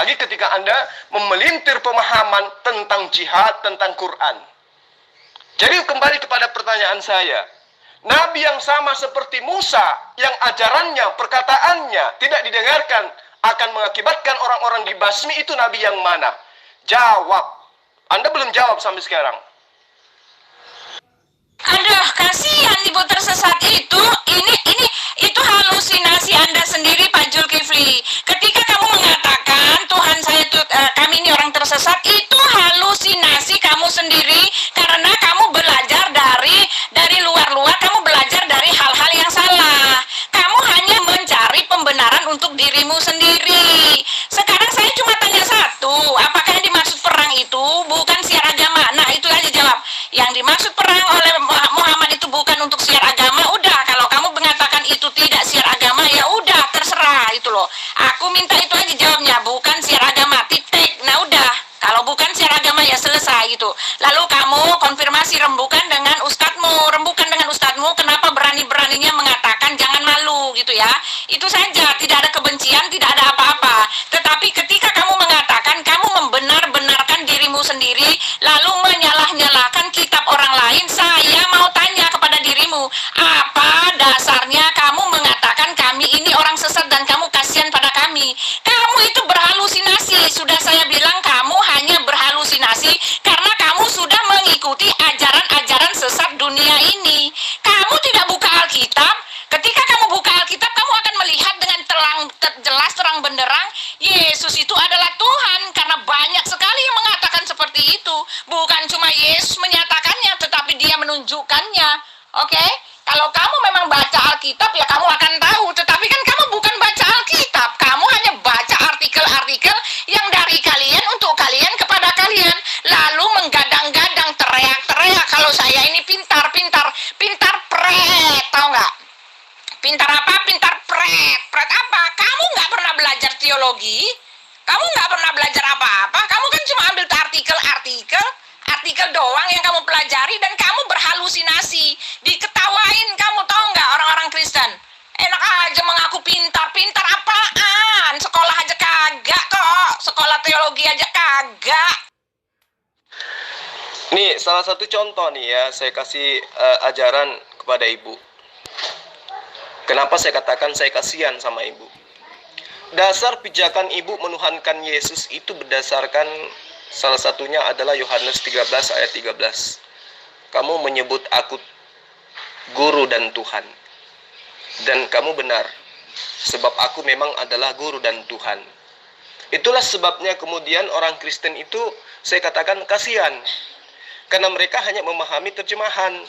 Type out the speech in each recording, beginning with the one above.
Lagi ketika Anda memelintir pemahaman tentang jihad, tentang Quran. Jadi kembali kepada pertanyaan saya. Nabi yang sama seperti Musa, yang ajarannya, perkataannya tidak didengarkan, akan mengakibatkan orang-orang dibasmi, itu Nabi yang mana? Jawab. Anda belum jawab sampai sekarang. Aduh, kasihan ibu tersesat itu. Itu halusinasi Anda sendiri, Pak Zulkifli. Ketika kamu mengatakan Tuhan saya kami ini orang tersesat, itu halusinasi kamu sendiri karena kamu belajar dari luar-luar, kamu belajar dari hal-hal yang salah. Kamu hanya mencari pembenaran untuk dirimu sendiri. Sekarang saya cuma tanya satu, apakah yang dimaksud perang itu bukan siar agama? Nah, itu aja jawab. Yang dimaksud perang oleh Muhammad itu bukan untuk siar agama. Udah, kalau kamu mengatakan itu tidak siar agama, ya udah, terserah itu loh. Aku minta itu aja jawabnya, bukan siar agama, titik. Nah udah, kalau bukan siar agama ya selesai gitu. Lalu kamu konfirmasi, rembukan dengan ustadzmu, kenapa berani-beraninya mengatakan jangan malu gitu ya. Itu saja, tidak ada kebencian, tidak ada apa-apa. Tetapi ketika kamu mengatakan, kamu membenar-benarkan dirimu sendiri, lalu menyalah-nyalahkan kitab orang lain, saya mau tanya kepada dirimu, apa dasarnya kamu mengatakan kami ini orang sesat dan kamu kasihan pada kami? Kamu itu berhalusinasi. Sudah saya bilang kamu hanya berhalusinasi karena kamu sudah mengikuti ajaran-ajaran sesat dunia ini. Kamu tidak buka Alkitab. Ketika kamu buka Alkitab, kamu akan melihat dengan jelas terang benderang Yesus itu adalah Tuhan, karena banyak sekali yang mengatakan seperti itu. Bukan cuma Yesus menyatakannya, tetapi dia menunjukkannya. Oke? Kalau kamu memang baca Alkitab, ya kamu akan tahu. Tetapi kan kamu bukan baca Alkitab. Kamu hanya baca artikel-artikel yang dari kalian untuk kalian kepada kalian. Lalu menggadang-gadang, teriak-teriak kalau saya ini pintar pret, tahu nggak? Pintar apa? Pintar pret. Pret apa? Kamu nggak pernah belajar teologi. Kamu nggak pernah belajar apa-apa. Kamu kan cuma ambil artikel doang yang kamu pelajari, dan kamu berhalusinasi. Diketawain kamu, tahu nggak, orang-orang Kristen. Enak aja mengaku pintar apaan? Sekolah aja kagak kok. Sekolah teologi aja kagak. Nih, salah satu contoh nih ya, saya kasih ajaran kepada ibu. Kenapa saya katakan saya kasihan sama ibu? Dasar pijakan ibu menuhankan Yesus itu berdasarkan salah satunya adalah Yohanes 13 ayat 13. Kamu menyebut aku guru dan Tuhan. Dan kamu benar, sebab aku memang adalah guru dan Tuhan. Itulah sebabnya kemudian orang Kristen itu saya katakan kasihan, karena mereka hanya memahami terjemahan.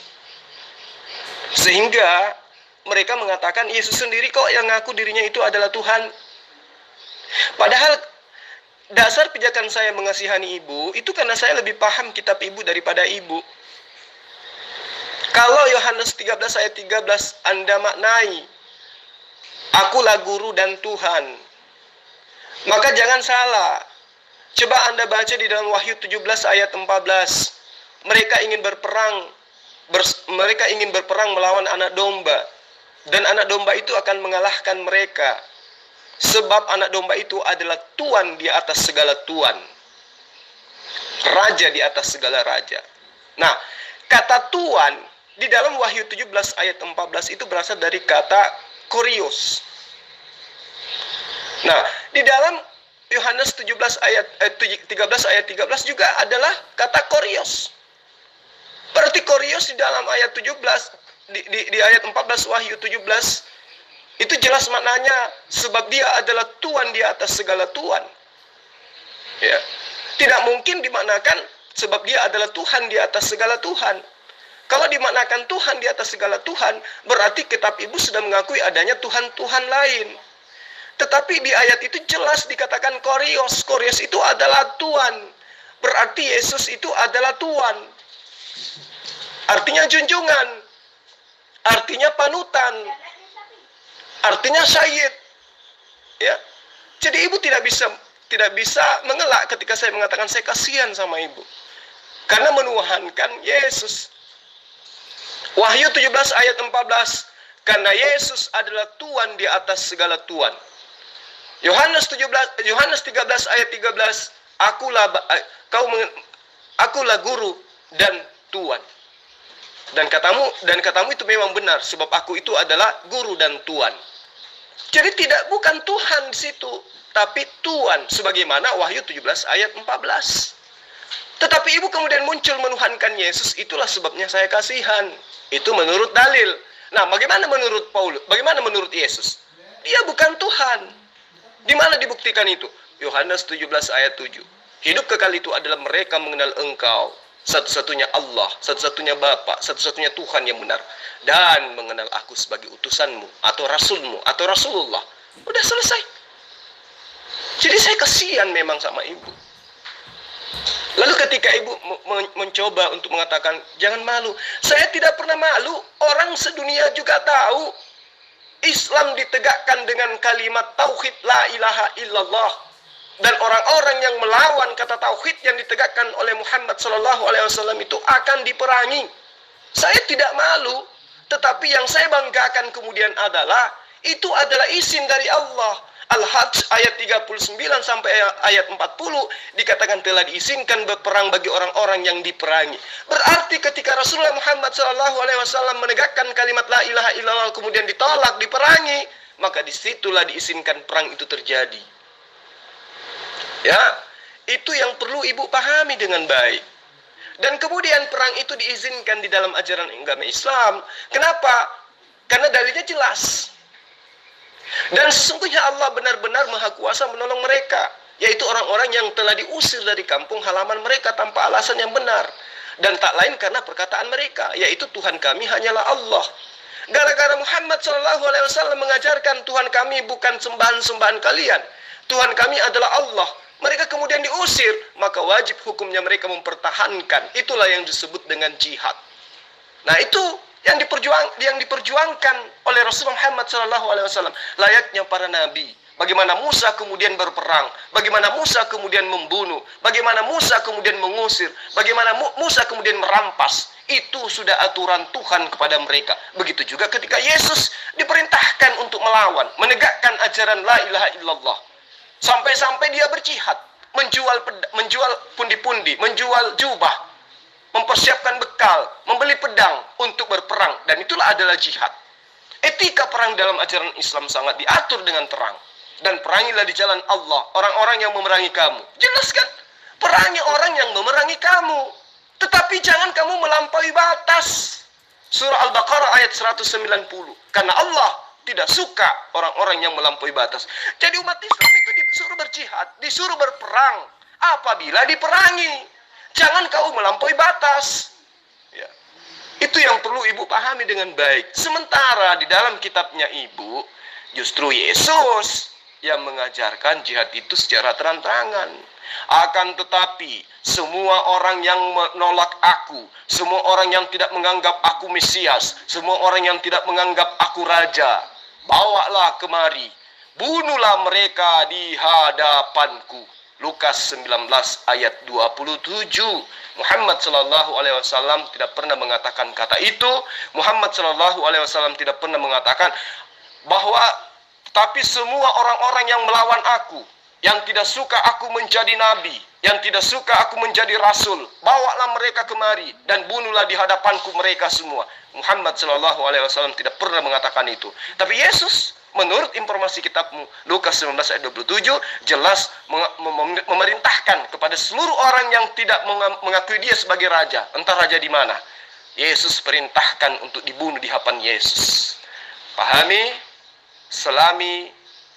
Sehingga mereka mengatakan Yesus sendiri kok yang ngaku dirinya itu adalah Tuhan. Padahal dasar pijakan saya mengasihani ibu itu karena saya lebih paham kitab ibu daripada ibu. Kalau Yohanes 13 ayat 13 Anda maknai, akulah guru dan Tuhan, maka jangan salah. Coba Anda baca di dalam Wahyu 17 ayat 14. Mereka ingin berperang melawan anak domba. Dan anak domba itu akan mengalahkan mereka. Sebab anak domba itu adalah Tuan di atas segala Tuan. Raja di atas segala raja. Nah, kata Tuan di dalam Wahyu 17 ayat 14 itu berasal dari kata Kurios. Nah, di dalam Yohanes 13 ayat 13 juga adalah kata Kurios. Berarti Kurios di dalam ayat 17 di ayat 14 Wahyu 17 itu jelas maknanya, sebab dia adalah Tuhan di atas segala Tuhan. Ya. Tidak mungkin dimaknakan sebab dia adalah Tuhan di atas segala Tuhan. Kalau dimaknakan Tuhan di atas segala Tuhan, berarti kitab ibu sudah mengakui adanya Tuhan-Tuhan lain. Tetapi di ayat itu jelas dikatakan Kurios. Kurios itu adalah Tuhan. Berarti Yesus itu adalah Tuhan. Artinya junjungan. Artinya panutan. Artinya Sayyid. Ya. Jadi ibu tidak bisa mengelak ketika saya mengatakan saya kasihan sama ibu. Karena menuhankan Yesus. Wahyu 17 ayat 14. Karena Yesus adalah Tuhan di atas segala Tuhan. Yohanes 13 ayat 13, akulah guru dan tuan. Dan katamu itu memang benar, sebab aku itu adalah guru dan tuan. Jadi bukan Tuhan di situ, tapi tuan, sebagaimana Wahyu 17 ayat 14. Tetapi ibu kemudian muncul menuhankan Yesus, itulah sebabnya saya kasihan. Itu menurut dalil. Nah, bagaimana menurut Paulus? Bagaimana menurut Yesus? Dia bukan Tuhan. Di mana dibuktikan itu? Yohanes 17 ayat 7. Hidup kekal itu adalah mereka mengenal Engkau, satu-satunya Allah, satu-satunya Bapa, satu-satunya Tuhan yang benar, dan mengenal aku sebagai utusanmu, atau rasulmu, atau Rasulullah. Udah selesai. Jadi saya kasihan memang sama ibu. Lalu ketika ibu mencoba untuk mengatakan, jangan malu. Saya tidak pernah malu. Orang sedunia juga tahu Islam ditegakkan dengan kalimat tauhid la ilaha illallah. Dan orang-orang yang melawan kata tauhid yang ditegakkan oleh Muhammad SAW itu akan diperangi. Saya tidak malu. Tetapi yang saya banggakan kemudian adalah, itu adalah izin dari Allah. Al-Hajj ayat 39 sampai ayat 40 dikatakan telah diizinkan berperang bagi orang-orang yang diperangi. Berarti ketika Rasulullah Muhammad SAW menegakkan kalimat la ilaha illallah kemudian ditolak, diperangi, maka disitulah diizinkan perang itu terjadi. Ya, itu yang perlu ibu pahami dengan baik. Dan kemudian perang itu diizinkan di dalam ajaran agama Islam. Kenapa? Karena dalilnya jelas. Dan sesungguhnya Allah benar-benar maha kuasa menolong mereka, yaitu orang-orang yang telah diusir dari kampung halaman mereka tanpa alasan yang benar. Dan tak lain karena perkataan mereka, yaitu Tuhan kami hanyalah Allah. Gara-gara Muhammad SAW mengajarkan Tuhan kami bukan sembahan-sembahan kalian, Tuhan kami adalah Allah, mereka kemudian diusir, maka wajib hukumnya mereka mempertahankan. Itulah yang disebut dengan jihad. Nah, itu yang diperjuangkan oleh Rasulullah Muhammad SAW, layaknya para nabi. Bagaimana Musa kemudian berperang, bagaimana Musa kemudian membunuh, bagaimana Musa kemudian mengusir, bagaimana Musa kemudian merampas. Itu sudah aturan Tuhan kepada mereka. Begitu juga ketika Yesus diperintahkan untuk melawan, menegakkan ajaran la ilaha illallah. Sampai-sampai dia berjihad, menjual pundi-pundi, menjual jubah, mempersiapkan bekal, membeli pedang untuk berperang, dan itulah adalah jihad. Etika perang dalam ajaran Islam sangat diatur dengan terang. Dan perangilah di jalan Allah orang-orang yang memerangi kamu. Jelas kan? Perangi orang yang memerangi kamu, tetapi jangan kamu melampaui batas. Surah Al-Baqarah ayat 190. Karena Allah tidak suka orang-orang yang melampaui batas. Jadi umat Islam itu disuruh berjihad, disuruh berperang apabila diperangi. Jangan kau melampaui batas. Ya. Itu yang perlu ibu pahami dengan baik. Sementara di dalam kitabnya ibu, justru Yesus yang mengajarkan jihad itu secara terang-terangan. Akan tetapi, semua orang yang menolak aku, semua orang yang tidak menganggap aku Mesias, semua orang yang tidak menganggap aku Raja, bawalah kemari, bunuhlah mereka di hadapanku. Lukas 19 ayat 27. Muhammad sallallahu alaihi wasallam tidak pernah mengatakan kata itu. Muhammad sallallahu alaihi wasallam tidak pernah mengatakan bahwa tapi semua orang-orang yang melawan aku, yang tidak suka aku menjadi nabi, yang tidak suka aku menjadi rasul, bawalah mereka kemari dan bunuhlah di hadapanku mereka semua. Muhammad sallallahu alaihi wasallam tidak pernah mengatakan itu. Tapi Yesus menurut informasi kitabmu Lukas 19 ayat 27 jelas memerintahkan kepada seluruh orang yang tidak mengakui dia sebagai raja, entah raja di mana. Yesus perintahkan untuk dibunuh di hadapan Yesus. Pahami, selami,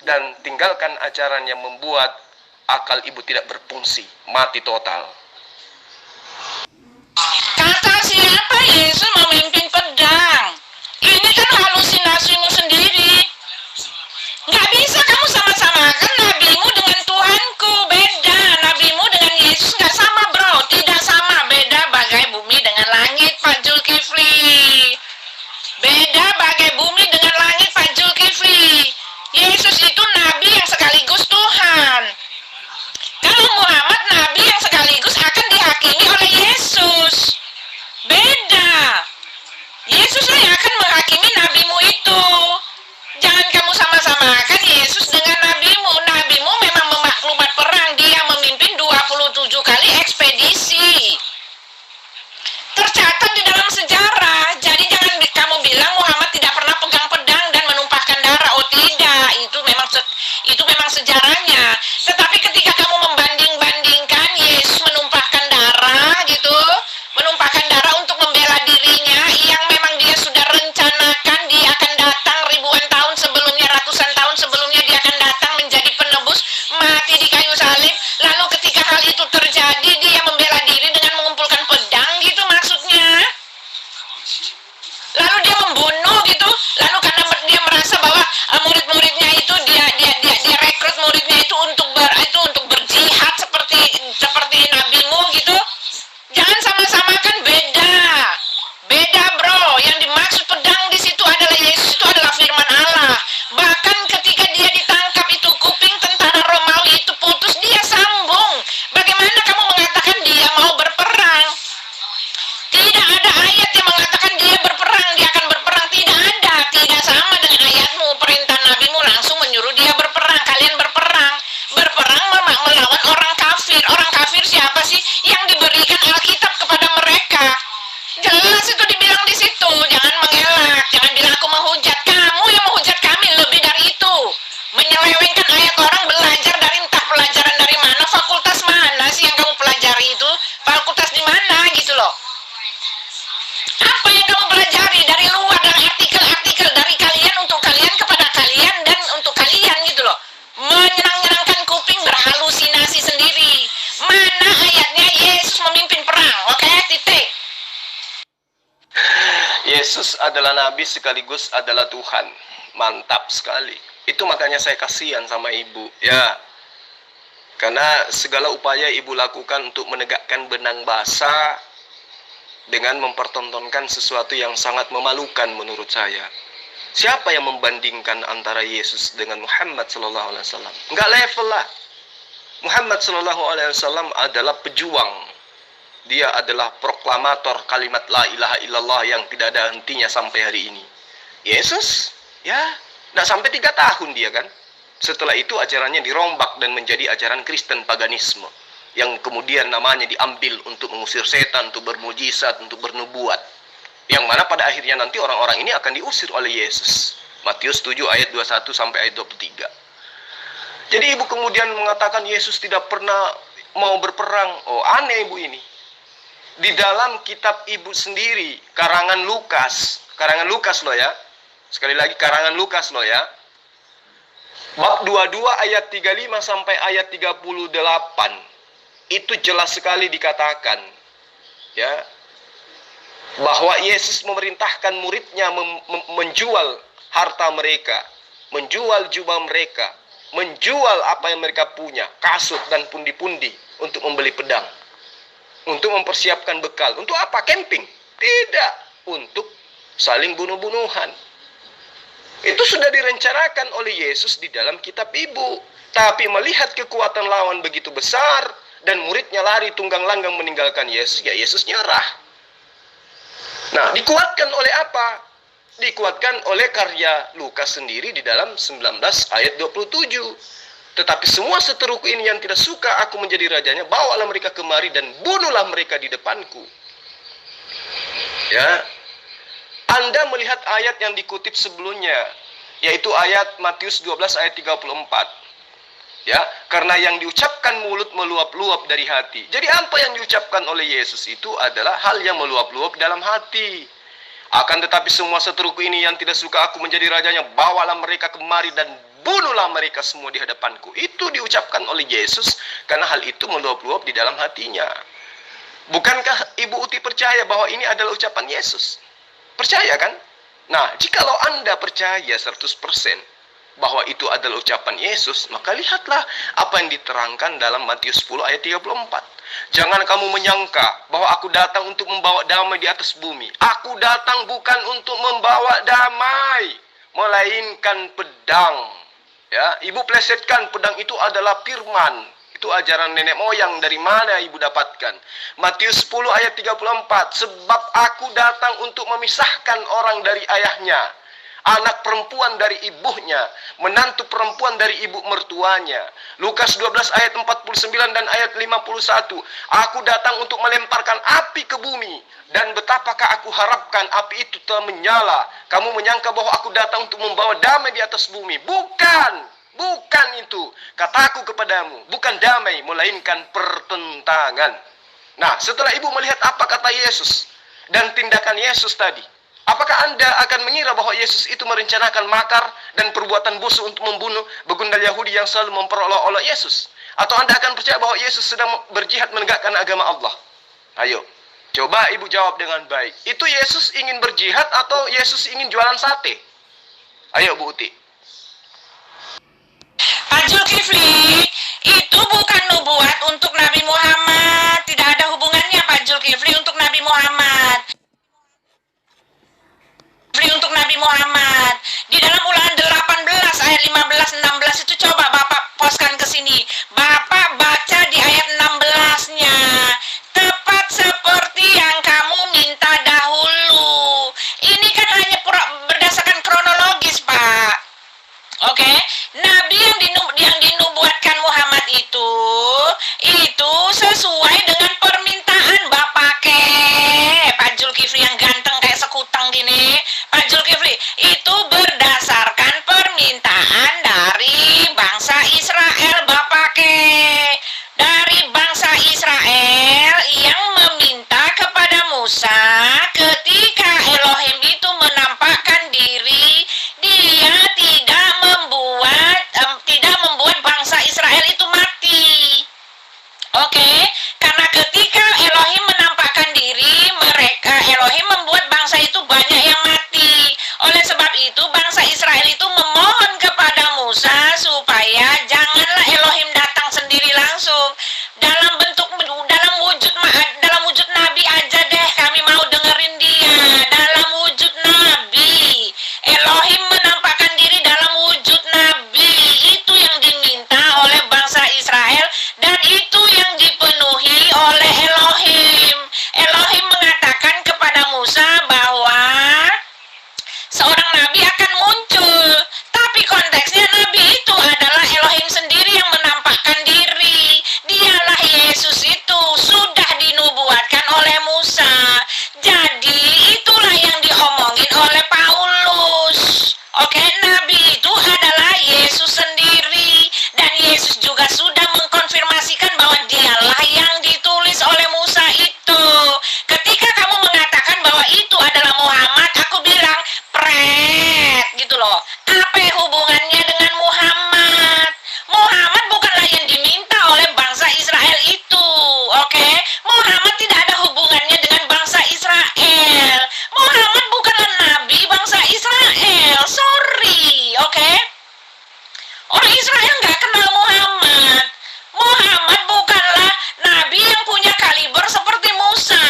dan tinggalkan ajaran yang membuat akal ibu tidak berfungsi, mati total. Kata siapa Yesus memimpin pedang? Ini kan halusinasimu sendiri. Nggak bisa kamu sama-samakan nabimu dengan Tuhanku. Beda, nabimu dengan Yesus nggak sama bro. Tidak sama, beda bagai bumi dengan langit Pak Zulkifli. Beda bagai bumi dengan langit Pak Zulkifli. Yesus itu nabi yang sekaligus Tuhan. Kalau Muhammad nabi yang sekaligus akan dihakimi oleh Yesus. Beda. Yesuslah yang akan menghakimi nabimu itu. Jangan kamu sama-samakan Yesus dengan nabimu. caranya. Tetapi ketika kamu membanding-bandingkan Yesus menumpahkan darah gitu, menumpahkan darah untuk membela dirinya yang memang dia sudah rencanakan dia akan datang ribuan tahun sebelumnya, ratusan tahun sebelumnya dia akan datang menjadi penebus, mati di kayu salib. Lalu ketika hal itu terjadi dia membela diri dengan mengumpulkan pedang gitu maksudnya. Lalu dia membunuh gitu. Lalu karena dia merasa bahwa murid-muridnya itu dia rekrut muridnya itu untuk berjihad seperti nabimu gitu. Jangan sama-samakan, beda bro. Yang dimaksud pedang di situ adalah Yesus, itu adalah firman Allah. Bahkan ketika dia ditangkap itu kuping tentara Romawi itu putus, dia sambung. Bagaimana kamu mengatakan dia mau berperang? Tidak ada ayat yang mengatakan dia berperang, dia akan berperang. Tidak ada, tidak sama dengan ayatmu. Perintah nabimu langsung menyuruh dia berperang. Kalian berperang melawan orang kafir. Orang kafir siapa sih? Yang diberikan Alkitab kepada mereka. Jelas itu dibilang di situ. Jangan mengelak, jangan bilang aku menghujat. Kamu yang menghujat kami lebih dari itu. Menyelewengkan ayat orang, belajar dari entah pelajaran dari mana, fakultas mana sih yang kamu pelajari itu? Fakultas di mana gitu loh. Apa yang kamu pelajari dari luar, dari artikel-artikel dari kalian untuk kalian, kepada kalian dan untuk kalian gitu loh. Menyenang-nyenangkan kuping, berhalusinasi sendiri. Mana ayatnya Yesus memimpin perang? Oke, titik. Yesus adalah nabi sekaligus adalah Tuhan. Mantap sekali. Itu makanya saya kasihan sama ibu, ya. Karena segala upaya ibu lakukan untuk menegakkan benang basah dengan mempertontonkan sesuatu yang sangat memalukan menurut saya. Siapa yang membandingkan antara Yesus dengan Muhammad sallallahu alaihi wasallam? Enggak level lah. Muhammad sallallahu alaihi wasallam adalah pejuang. Dia adalah proklamator kalimat la ilaha illallah yang tidak ada hentinya sampai hari ini. Yesus, ya, tidak sampai 3 tahun dia kan. Setelah itu ajarannya dirombak dan menjadi ajaran Kristen paganisme, yang kemudian namanya diambil untuk mengusir setan, untuk bermujizat, untuk bernubuat. Yang mana pada akhirnya nanti orang-orang ini akan diusir oleh Yesus. Matius 7 ayat 21 sampai ayat 23. Jadi ibu kemudian mengatakan Yesus tidak pernah mau berperang. Oh, aneh ibu ini. Di dalam kitab ibu sendiri, karangan Lukas loh ya. Sekali lagi karangan Lukas loh ya. Bab 22 ayat 35 sampai ayat 38. Itu jelas sekali dikatakan ya, bahwa Yesus memerintahkan muridnya menjual harta mereka, menjual jubah mereka, menjual apa yang mereka punya, kasut dan pundi-pundi untuk membeli pedang, untuk mempersiapkan bekal. Untuk apa? Camping? Tidak, untuk saling bunuh-bunuhan. Itu sudah direncanakan oleh Yesus di dalam kitab ibu. Tapi melihat kekuatan lawan begitu besar dan muridnya lari tunggang langgang meninggalkan Yesus, ya Yesus nyerah. Nah, dikuatkan oleh apa? Dikuatkan oleh karya Lukas sendiri di dalam 19 ayat 27. Tetapi semua seteruku ini yang tidak suka aku menjadi rajanya, bawalah mereka kemari dan bunuhlah mereka di depanku. Ya, Anda melihat ayat yang dikutip sebelumnya, yaitu ayat Matius 12 ayat 34. Ya, karena yang diucapkan mulut meluap-luap dari hati. Jadi apa yang diucapkan oleh Yesus itu adalah hal yang meluap-luap dalam hati. Akan tetapi semua seteruku ini yang tidak suka aku menjadi rajanya, bawalah mereka kemari dan bunuhlah mereka semua di hadapanku. Itu diucapkan oleh Yesus karena hal itu meluap-luap di dalam hatinya. Bukankah Ibu Uti percaya bahwa ini adalah ucapan Yesus? Percaya kan? Nah, jikalau Anda percaya 100% bahwa itu adalah ucapan Yesus, maka lihatlah apa yang diterangkan dalam Matius 10 ayat 34. Jangan kamu menyangka bahwa aku datang untuk membawa damai di atas bumi. Aku datang bukan untuk membawa damai, melainkan pedang. Ya, ibu plesetkan pedang itu adalah firman. Itu ajaran nenek moyang. Dari mana ibu dapatkan? Matius 10 ayat 34. Sebab aku datang untuk memisahkan orang dari ayahnya, anak perempuan dari ibunya, menantu perempuan dari ibu mertuanya. Lukas 12 ayat 49 dan ayat 51. Aku datang untuk melemparkan api ke bumi, dan betapakah aku harapkan api itu telah menyala. Kamu menyangka bahwa aku datang untuk membawa damai di atas bumi. Bukan. Bukan itu. Kataku kepadamu, bukan damai, melainkan pertentangan. Nah, setelah ibu melihat apa kata Yesus dan tindakan Yesus tadi, apakah Anda akan mengira bahwa Yesus itu merencanakan makar dan perbuatan busuk untuk membunuh begundal Yahudi yang selalu memperolok-olok Yesus? Atau Anda akan percaya bahwa Yesus sedang berjihad menegakkan agama Allah? Ayo, coba ibu jawab dengan baik. Itu Yesus ingin berjihad atau Yesus ingin jualan sate? Ayo Bu Uti. Pak Zulkifli, itu bukan nubuat untuk Nabi Muhammad. Tidak ada hubungannya Pak Zulkifli untuk Nabi Muhammad. Untuk Nabi Muhammad. Di dalam Ulangan 18 ayat 15 16 itu coba Bapak poskan ke sini. Bapak baca di ayat 16-nya. Tepat seperti yang kamu minta dahulu. Ini kan hanya berdasarkan kronologis, Pak. Oke, Nabi yang dinubuatkan Muhammad itu sesuai dengan permintaan Bapak Pak Zulkifli yang ganteng kayak sekutang gini. Pak Zulkifli, itu berdasarkan permintaan dari bangsa Israel, Bapak dari bangsa Israel yang meminta kepada Musa ketika Elohim itu menampakkan diri, dia tidak membuat bangsa Israel itu mati. Oke, karena ketika Elohim menampakkan diri, Elohim membuat bangsa itu banyak yang mati. Oleh sebab itu bangsa Israel itu memohon kepada Musa supaya janganlah Elohim datang sendiri langsung dalam wujud nabi aja deh, kami mau dengerin dia dalam wujud nabi. Elohim menampakkan diri dalam wujud nabi, itu yang diminta oleh bangsa Israel dan itu yang dipenuhi oleh Elohim. Elohim mengatakan kepada Musa bahwa seorang nabi akan muncul, tapi konteksnya nabi itu adalah Elohim sendiri yang menampakkan diri. Dialah Yesus itu sudah dinubuatkan oleh Musa. Jadi itulah yang diomongin oleh Paulus. Oke, nabi itu adalah Yesus sendiri dan Yesus juga sudah mengkonfirmasikan bahwa dialah yang ditulis oleh Musa itu. Ketika kamu mengatakan bahwa itu adalah Muhammad, aku bilang pret gitu loh. Apa hubungannya dengan Muhammad? Muhammad bukanlah yang diminta oleh bangsa Israel itu. Oke, Muhammad tidak ada hubungannya dengan bangsa Israel. Muhammad bukanlah nabi bangsa Israel. Sorry, oke? Orang Israel nggak kenal Muhammad. Muhammad bukanlah nabi yang punya kaliber seperti Musa.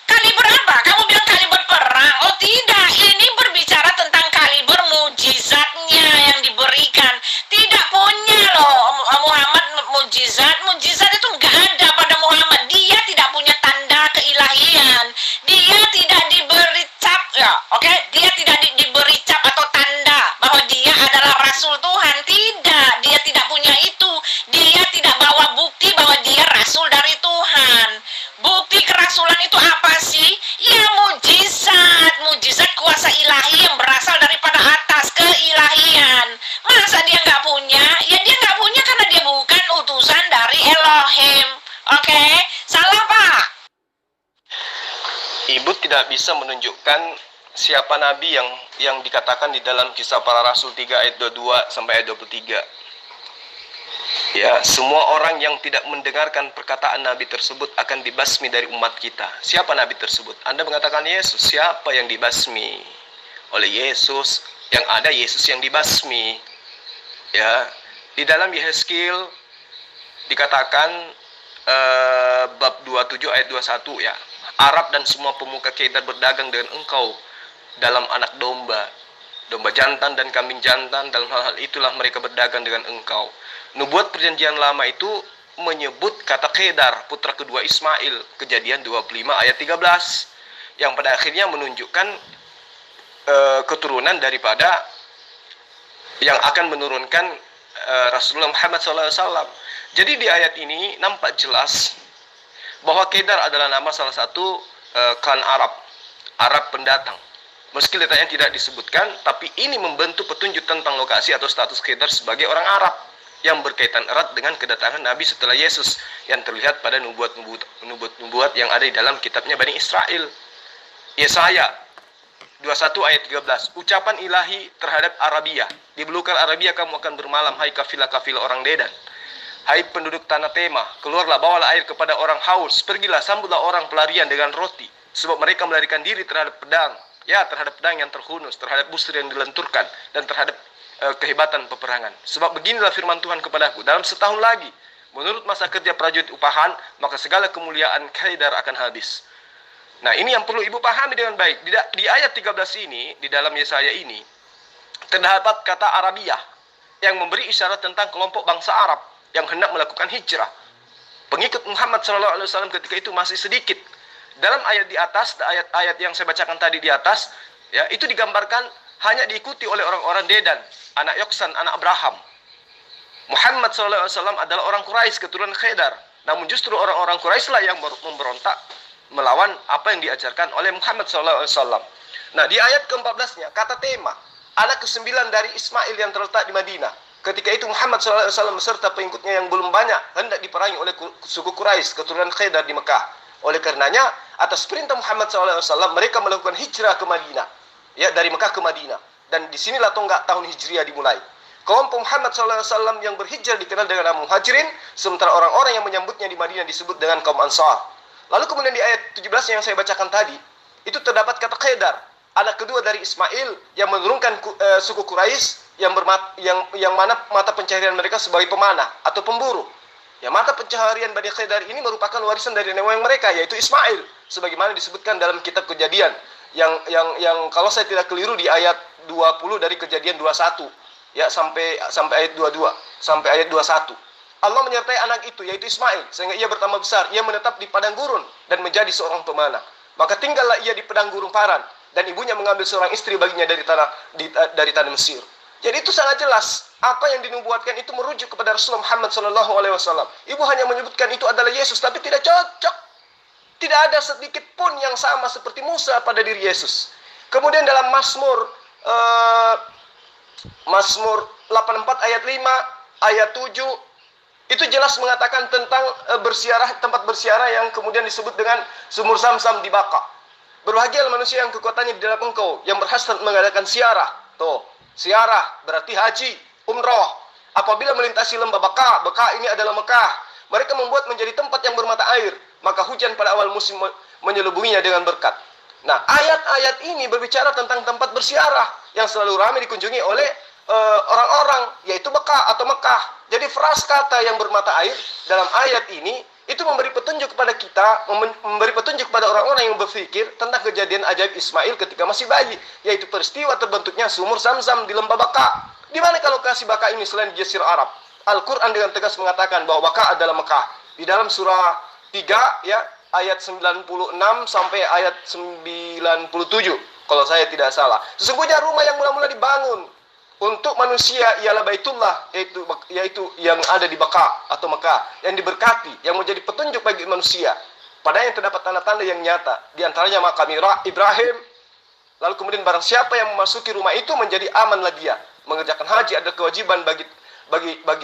Kaliber apa? Kamu bilang kaliber perang? Oh tidak, ini berbicara tentang kaliber mujizatnya yang diberikan. Tidak punya loh Muhammad mujizat. Mujizat itu nggak ada pada Muhammad. Dia tidak punya tanda keilahian. Dia tidak diberi cap, ya, oke? Dia tidak diberi cap atau tanda bahwa dia adalah Rasul Tuhan. Tidak, dia tidak punya itu. Dia tidak bawa bukti bahwa dia Rasul dari Tuhan. Bukti kerasulan itu apa sih? Ya mujizat. Mujizat kuasa ilahi yang berasal daripada atas, keilahian. Masa dia nggak punya? Ya dia nggak punya karena dia bukan utusan dari Elohim. Oke? Salah Pak? Ibu tidak bisa menunjukkan siapa nabi yang dikatakan di dalam Kisah Para Rasul 3 ayat 22 sampai ayat 23. Ya, semua orang yang tidak mendengarkan perkataan nabi tersebut akan dibasmi dari umat kita. Siapa nabi tersebut? Anda mengatakan Yesus. Siapa yang dibasmi oleh Yesus? Yang ada Yesus yang dibasmi. Ya, di dalam Yehezkiel dikatakan bab 27 ayat 21 ya. Arab dan semua pemuka Kedar berdagang dengan engkau dalam anak domba jantan dan kambing jantan, dalam hal itulah mereka berdagang dengan engkau. Nubuat perjanjian lama itu menyebut kata Kedar, putra kedua Ismail, Kejadian 25 ayat 13, yang pada akhirnya menunjukkan keturunan daripada yang akan menurunkan Rasulullah Muhammad SAW. Jadi di ayat ini nampak jelas bahwa Kedar adalah nama salah satu klan Arab pendatang. Meski letaknya tidak disebutkan, tapi ini membentuk petunjuk tentang lokasi atau status Khidr sebagai orang Arab yang berkaitan erat dengan kedatangan Nabi setelah Yesus yang terlihat pada nubuat yang ada di dalam kitabnya Bani Israel. Yesaya 21 ayat 13, ucapan ilahi terhadap Arabia. Di belukar Arabia kamu akan bermalam, hai kafilah-kafilah orang Dedan. Hai penduduk tanah Tema, keluarlah, bawalah air kepada orang haus. Pergilah, sambutlah orang pelarian dengan roti, sebab mereka melarikan diri terhadap pedang. Ya, terhadap pedang yang terhunus, terhadap busur yang dilenturkan, dan terhadap kehebatan peperangan. Sebab beginilah firman Tuhan kepadaku, dalam setahun lagi, menurut masa kerja prajurit upahan, maka segala kemuliaan Khidr akan habis. Nah, ini yang perlu ibu pahami dengan baik. Di ayat 13 ini, di dalam Yesaya ini, terdapat kata Arabiyah yang memberi isyarat tentang kelompok bangsa Arab yang hendak melakukan hijrah. Pengikut Muhammad SAW ketika itu masih sedikit. Dalam ayat di atas, ayat-ayat yang saya bacakan tadi di atas, ya, itu digambarkan hanya diikuti oleh orang-orang Dedan, anak Yoksan, anak Abraham. Muhammad SAW adalah orang Quraisy, keturunan Khidr. Namun justru orang-orang Quraisy lah yang memberontak melawan apa yang diajarkan oleh Muhammad SAW. Nah, di ayat ke-14-nya, kata tema, anak ke-9 dari Ismail yang terletak di Madinah. Ketika itu Muhammad SAW beserta pengikutnya yang belum banyak hendak diperangi oleh suku Quraisy, keturunan Khidr di Mekah. Oleh karenanya, atas perintah Muhammad SAW, mereka melakukan hijrah ke Madinah. Ya, dari Mekah ke Madinah. Dan disinilah tonggak tahun Hijriah dimulai. Kelompok Muhammad SAW yang berhijrah dikenal dengan nama Muhajirin, sementara orang-orang yang menyambutnya di Madinah disebut dengan kaum Ansar. Lalu kemudian di ayat 17 yang saya bacakan tadi, itu terdapat kata Khidr, anak kedua dari Ismail yang menurunkan suku Quraisy yang mana mata pencaharian mereka sebagai pemanah atau pemburu. Ya, mata pencaharian Bani Khidr ini merupakan warisan dari nenek moyang mereka, yaitu Ismail, sebagaimana disebutkan dalam kitab Kejadian yang kalau saya tidak keliru di ayat 20 dari Kejadian 21 ya sampai ayat 22 sampai ayat 21. Allah menyertai anak itu, yaitu Ismail, sehingga ia bertambah besar. Ia menetap di padang gurun dan menjadi seorang pemanah. Maka tinggallah ia di padang gurun Paran, dan ibunya mengambil seorang istri baginya dari tanah Mesir. Jadi itu sangat jelas, apa yang dinubuatkan itu merujuk kepada Rasulullah Muhammad SAW. Ibu hanya menyebutkan itu adalah Yesus, tapi tidak cocok. Tidak ada sedikit pun yang sama seperti Musa pada diri Yesus. Kemudian dalam Mazmur 84 ayat 5, ayat 7, itu jelas mengatakan tentang tempat bersiarah yang kemudian disebut dengan sumur Zamzam di Baka. Berbahagialah manusia yang kekuatannya di dalam engkau, yang berhasrat mengadakan siarah. Tuh, siarah berarti haji, umroh. Apabila melintasi lembah Baka, Baka ini adalah Mekah. Mereka membuat menjadi tempat yang bermata air, maka hujan pada awal musim menyelubunginya dengan berkat. Nah, ayat-ayat ini berbicara tentang tempat bersiarah yang selalu ramai dikunjungi oleh orang-orang, yaitu Baka atau Mekah. Jadi frasa kata yang bermata air dalam ayat ini itu memberi petunjuk kepada kita, memberi petunjuk kepada orang-orang yang berpikir tentang kejadian ajaib Ismail ketika masih bayi, yaitu peristiwa terbentuknya sumur Zamzam di lembah Baka. Di mana lokasi Baka ini selain di Jazirah Arab? Al-Quran dengan tegas mengatakan bahwa Baka adalah Mekah. Di dalam surah 3 ya, ayat 96 sampai ayat 97 kalau saya tidak salah. Sesungguhnya rumah yang mula-mula dibangun untuk manusia ialah Baitullah, yaitu yang ada di Baka atau Mekah, yang diberkati, yang menjadi petunjuk bagi manusia. Padanya terdapat tanda-tanda yang nyata, di antaranya makam Ibrahim. Lalu kemudian barang siapa yang memasuki rumah itu menjadi amanlah dia. Mengerjakan haji adalah kewajiban bagi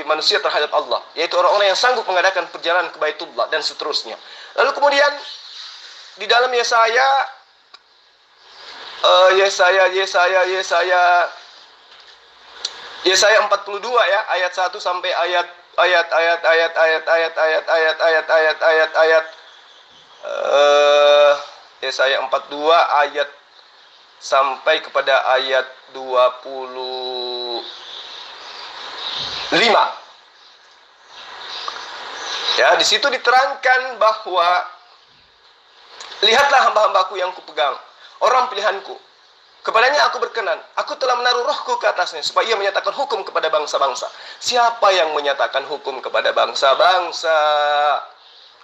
manusia terhadap Allah, yaitu orang-orang yang sanggup mengadakan perjalanan ke Baitullah dan seterusnya. Lalu kemudian di dalam Yesaya 42 ya, ayat 1 sampai ayat Yesaya 42 ayat sampai kepada ayat 25. Ya, di situ diterangkan bahwa lihatlah hamba-hambaku yang kupegang, orang pilihanku. Kepadanya aku berkenan, aku telah menaruh rohku ke atasnya, supaya ia menyatakan hukum kepada bangsa-bangsa. Siapa yang menyatakan hukum kepada bangsa-bangsa?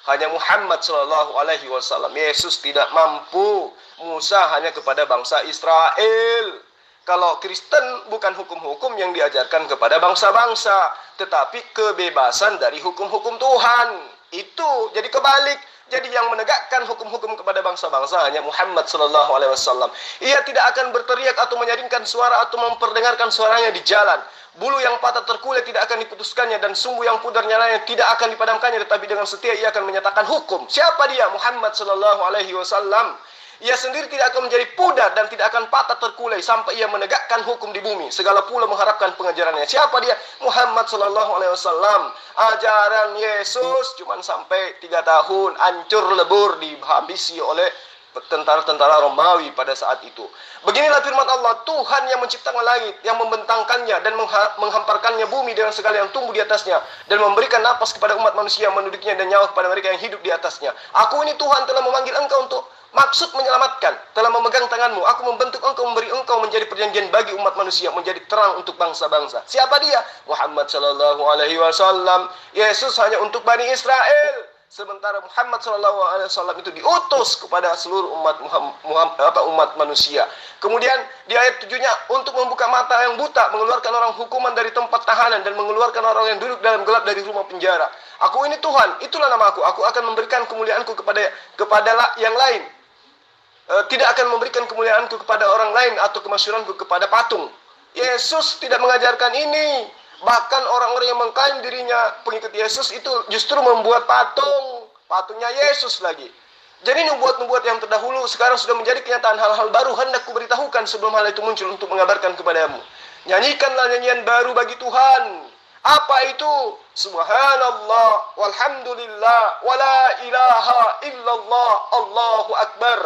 Hanya Muhammad SAW. Yesus tidak mampu. Musa hanya kepada bangsa Israel. Kalau Kristen bukan hukum-hukum yang diajarkan kepada bangsa-bangsa, tetapi kebebasan dari hukum-hukum Tuhan. Itu jadi kebalik. Jadi yang menegakkan hukum-hukum kepada bangsa-bangsa hanya Muhammad sallallahu alaihi wasallam. Ia tidak akan berteriak atau menyaringkan suara atau memperdengarkan suaranya di jalan. Bulu yang patah terkulai tidak akan diputuskannya, dan sumbu yang pudar nyalanya tidak akan dipadamkannya, tetapi dengan setia ia akan menyatakan hukum. Siapa dia? Muhammad sallallahu alaihi wasallam. Ia sendiri tidak akan menjadi pudar dan tidak akan patah terkulai sampai ia menegakkan hukum di bumi. Segala pula mengharapkan pengajarannya. Siapa dia? Muhammad sallallahu alaihi wasallam. Ajaran Yesus cuma sampai 3 tahun, hancur lebur, dihabisi oleh tentara-tentara Romawi pada saat itu. Beginilah firman Allah, Tuhan yang menciptakan langit, yang membentangkannya dan menghamparkannya bumi dengan segala yang tumbuh di atasnya, dan memberikan napas kepada umat manusia, mendudukinya dan nyawa kepada mereka yang hidup di atasnya. Aku ini Tuhan telah memanggil engkau untuk maksud menyelamatkan, telah memegang tanganmu, aku membentuk engkau, memberi engkau menjadi perjanjian bagi umat manusia, menjadi terang untuk bangsa-bangsa. Siapa dia? Muhammad sallallahu alaihi wasallam. Yesus hanya untuk Bani Israel, sementara Muhammad sallallahu alaihi wasallam itu diutus kepada seluruh umat manusia. Kemudian di ayat 7-nya, untuk membuka mata yang buta, mengeluarkan orang hukuman dari tempat tahanan, dan mengeluarkan orang yang duduk dalam gelap dari rumah penjara. Aku ini Tuhan, itulah nama aku. Aku akan memberikan kemuliaanku kepada yang lain. Tidak akan memberikan kemuliaanku kepada orang lain atau kemasyhuranku kepada patung. Yesus tidak mengajarkan ini. Bahkan orang-orang yang mengklaim dirinya pengikut Yesus itu justru membuat patung. Patungnya Yesus lagi. Jadi nubuat-nubuat yang terdahulu sekarang sudah menjadi kenyataan. Hal-hal baru hendak kuberitahukan sebelum hal itu muncul untuk mengabarkan kepadamu. Nyanyikanlah nyanyian baru bagi Tuhan. Apa itu? Subhanallah, walhamdulillah, wala ilaha illallah, Allahu Akbar.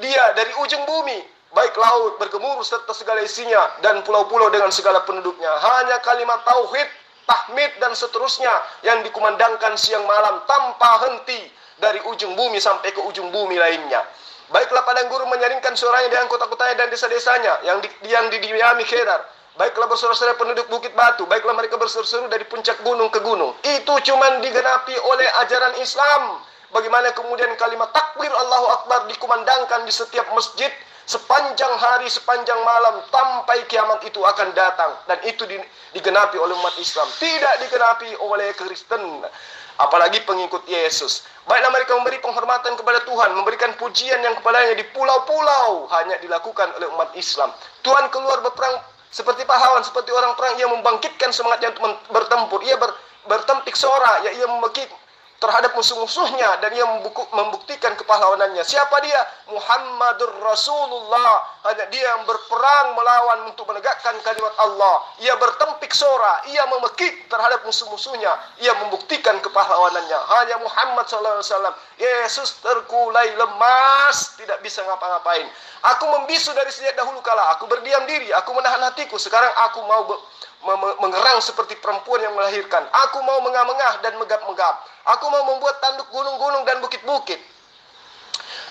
Dia dari ujung bumi, baik laut bergemuruh serta segala isinya, dan pulau-pulau dengan segala penduduknya. Hanya kalimat tauhid, tahmid dan seterusnya yang dikumandangkan siang malam tanpa henti dari ujung bumi sampai ke ujung bumi lainnya. Baiklah padang gurun menyaringkan suaranya di kota-kotanya dan desa-desanya yang didiami Kedar. Baiklah bersorak-sorai penduduk Bukit Batu. Baiklah mereka berseru-seru dari puncak gunung ke gunung. Itu cuma digenapi oleh ajaran Islam. Bagaimana kemudian kalimat takbir Allahu Akbar dikumandangkan di setiap masjid sepanjang hari, sepanjang malam, sampai kiamat itu akan datang. Dan itu digenapi oleh umat Islam, tidak digenapi oleh Kristen, apalagi pengikut Yesus. Baiklah mereka memberi penghormatan kepada Tuhan, memberikan pujian yang kepadanya di pulau-pulau, hanya dilakukan oleh umat Islam. Tuhan keluar berperang seperti pahlawan, seperti orang perang. Ia membangkitkan semangatnya untuk bertempur. Ia bertempik sora, ia memekik terhadap musuh-musuhnya, dan ia membuktikan kepahlawanannya. Siapa dia? Muhammadur Rasulullah. Hanya dia yang berperang melawan untuk menegakkan kalimat Allah. Ia bertempik sora, ia memekik terhadap musuh-musuhnya, ia membuktikan kepahlawanannya. Hanya Muhammad SAW. Yesus terkulai lemas, tidak bisa ngapa-ngapain. Aku membisu dari sejak dahulu kala, aku berdiam diri, aku menahan hatiku. Sekarang aku mau mengerang seperti perempuan yang melahirkan. Aku mau mengah-mengah dan megap-megap. Aku mau membuat tanduk gunung-gunung dan bukit-bukit,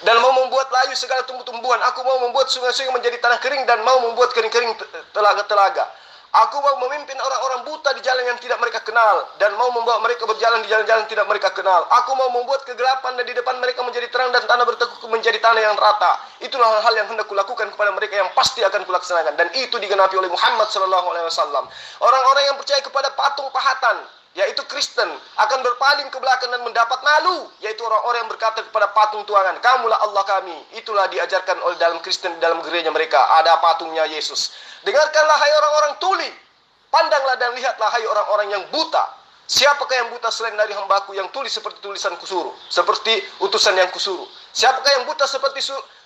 dan mau membuat layu segala tumbuh-tumbuhan. Aku mau membuat sungai-sungai menjadi tanah kering, dan mau membuat kering-kering telaga-telaga. Aku mau memimpin orang-orang buta di jalan yang tidak mereka kenal, dan mau membawa mereka berjalan di jalan-jalan tidak mereka kenal. Aku mau membuat kegelapan dan di depan mereka menjadi terang, dan tanah bertekuk menjadi tanah yang rata. Itulah hal-hal yang hendak kulakukan kepada mereka, yang pasti akan kulaksanakan. Dan itu digenapi oleh Muhammad SAW. Orang-orang yang percaya kepada patung pahatan, yaitu Kristen, akan berpaling ke belakang dan mendapat malu, yaitu orang-orang yang berkata kepada patung tuangan, kamulah Allah kami. Itulah diajarkan oleh dalam Kristen, dalam gereja mereka ada patungnya Yesus. Dengarkanlah hai orang-orang tuli, pandanglah dan lihatlah hai orang-orang yang buta. Siapakah yang buta selain dari hambaku yang tuli seperti tulisan kusuruh, seperti utusan yang kusuruh? Siapakah yang buta seperti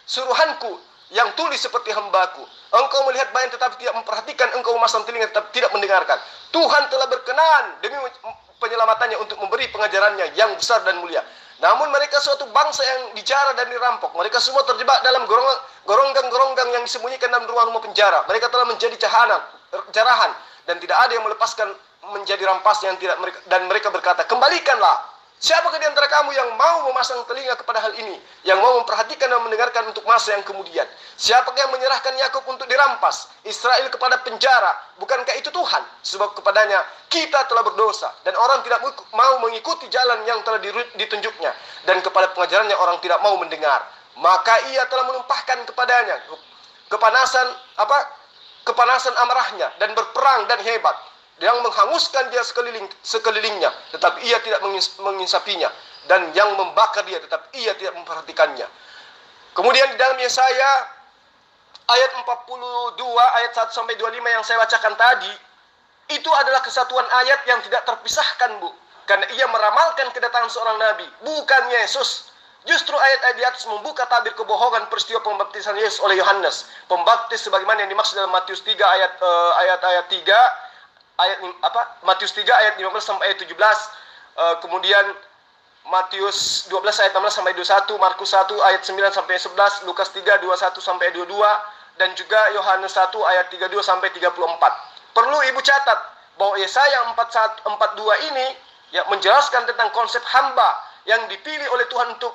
suruhanku, yang tuli seperti hambaku? Engkau melihat bayan tetapi tidak memperhatikan, engkau memasang telinga tetapi tidak mendengarkan. Tuhan telah berkenan demi penyelamatannya untuk memberi pengajarannya yang besar dan mulia. Namun mereka suatu bangsa yang dijara dan dirampok. Mereka semua terjebak dalam goronggang-goronggang yang disembunyikan dalam rumah-rumah penjara. Mereka telah menjadi jarahan, dan tidak ada yang melepaskan menjadi rampas yang tidak mereka, dan mereka berkata, kembalikanlah. Siapakah di antara kamu yang mau memasang telinga kepada hal ini, yang mau memperhatikan dan mendengarkan untuk masa yang kemudian? Siapakah yang menyerahkan Yakub untuk dirampas, Israel kepada penjara? Bukankah itu Tuhan? Sebab kepadanya kita telah berdosa, dan orang tidak mau mengikuti jalan yang telah ditunjuknya, dan kepada pengajarannya orang tidak mau mendengar. Maka ia telah menumpahkan kepadanya kepanasan amarahnya, dan berperang dan hebat, yang menghanguskan dia sekelilingnya, tetapi ia tidak menginsapinya. dan yang membakar dia, tetapi ia tidak memperhatikannya. Kemudian di dalam Yesaya ayat 42 ayat 1 sampai 25 yang saya bacakan tadi, itu adalah kesatuan ayat yang tidak terpisahkan, Bu. Karena ia meramalkan kedatangan seorang nabi, bukan Yesus. Justru ayat-ayat di atas membuka tabir kebohongan peristiwa pembaptisan Yesus oleh Yohanes Pembaptis sebagaimana yang dimaksud dalam Matius 3 ayat 3 Matius 3 ayat 15 sampai ayat 17. Kemudian Matius 12 ayat 16 sampai 21, Markus 1 ayat 9 sampai 11, Lukas 3 21 sampai 22, dan juga Yohanes 1 ayat 32 sampai 34. Perlu Ibu catat bahwa Yesaya 42 ini ya menjelaskan tentang konsep hamba yang dipilih oleh Tuhan untuk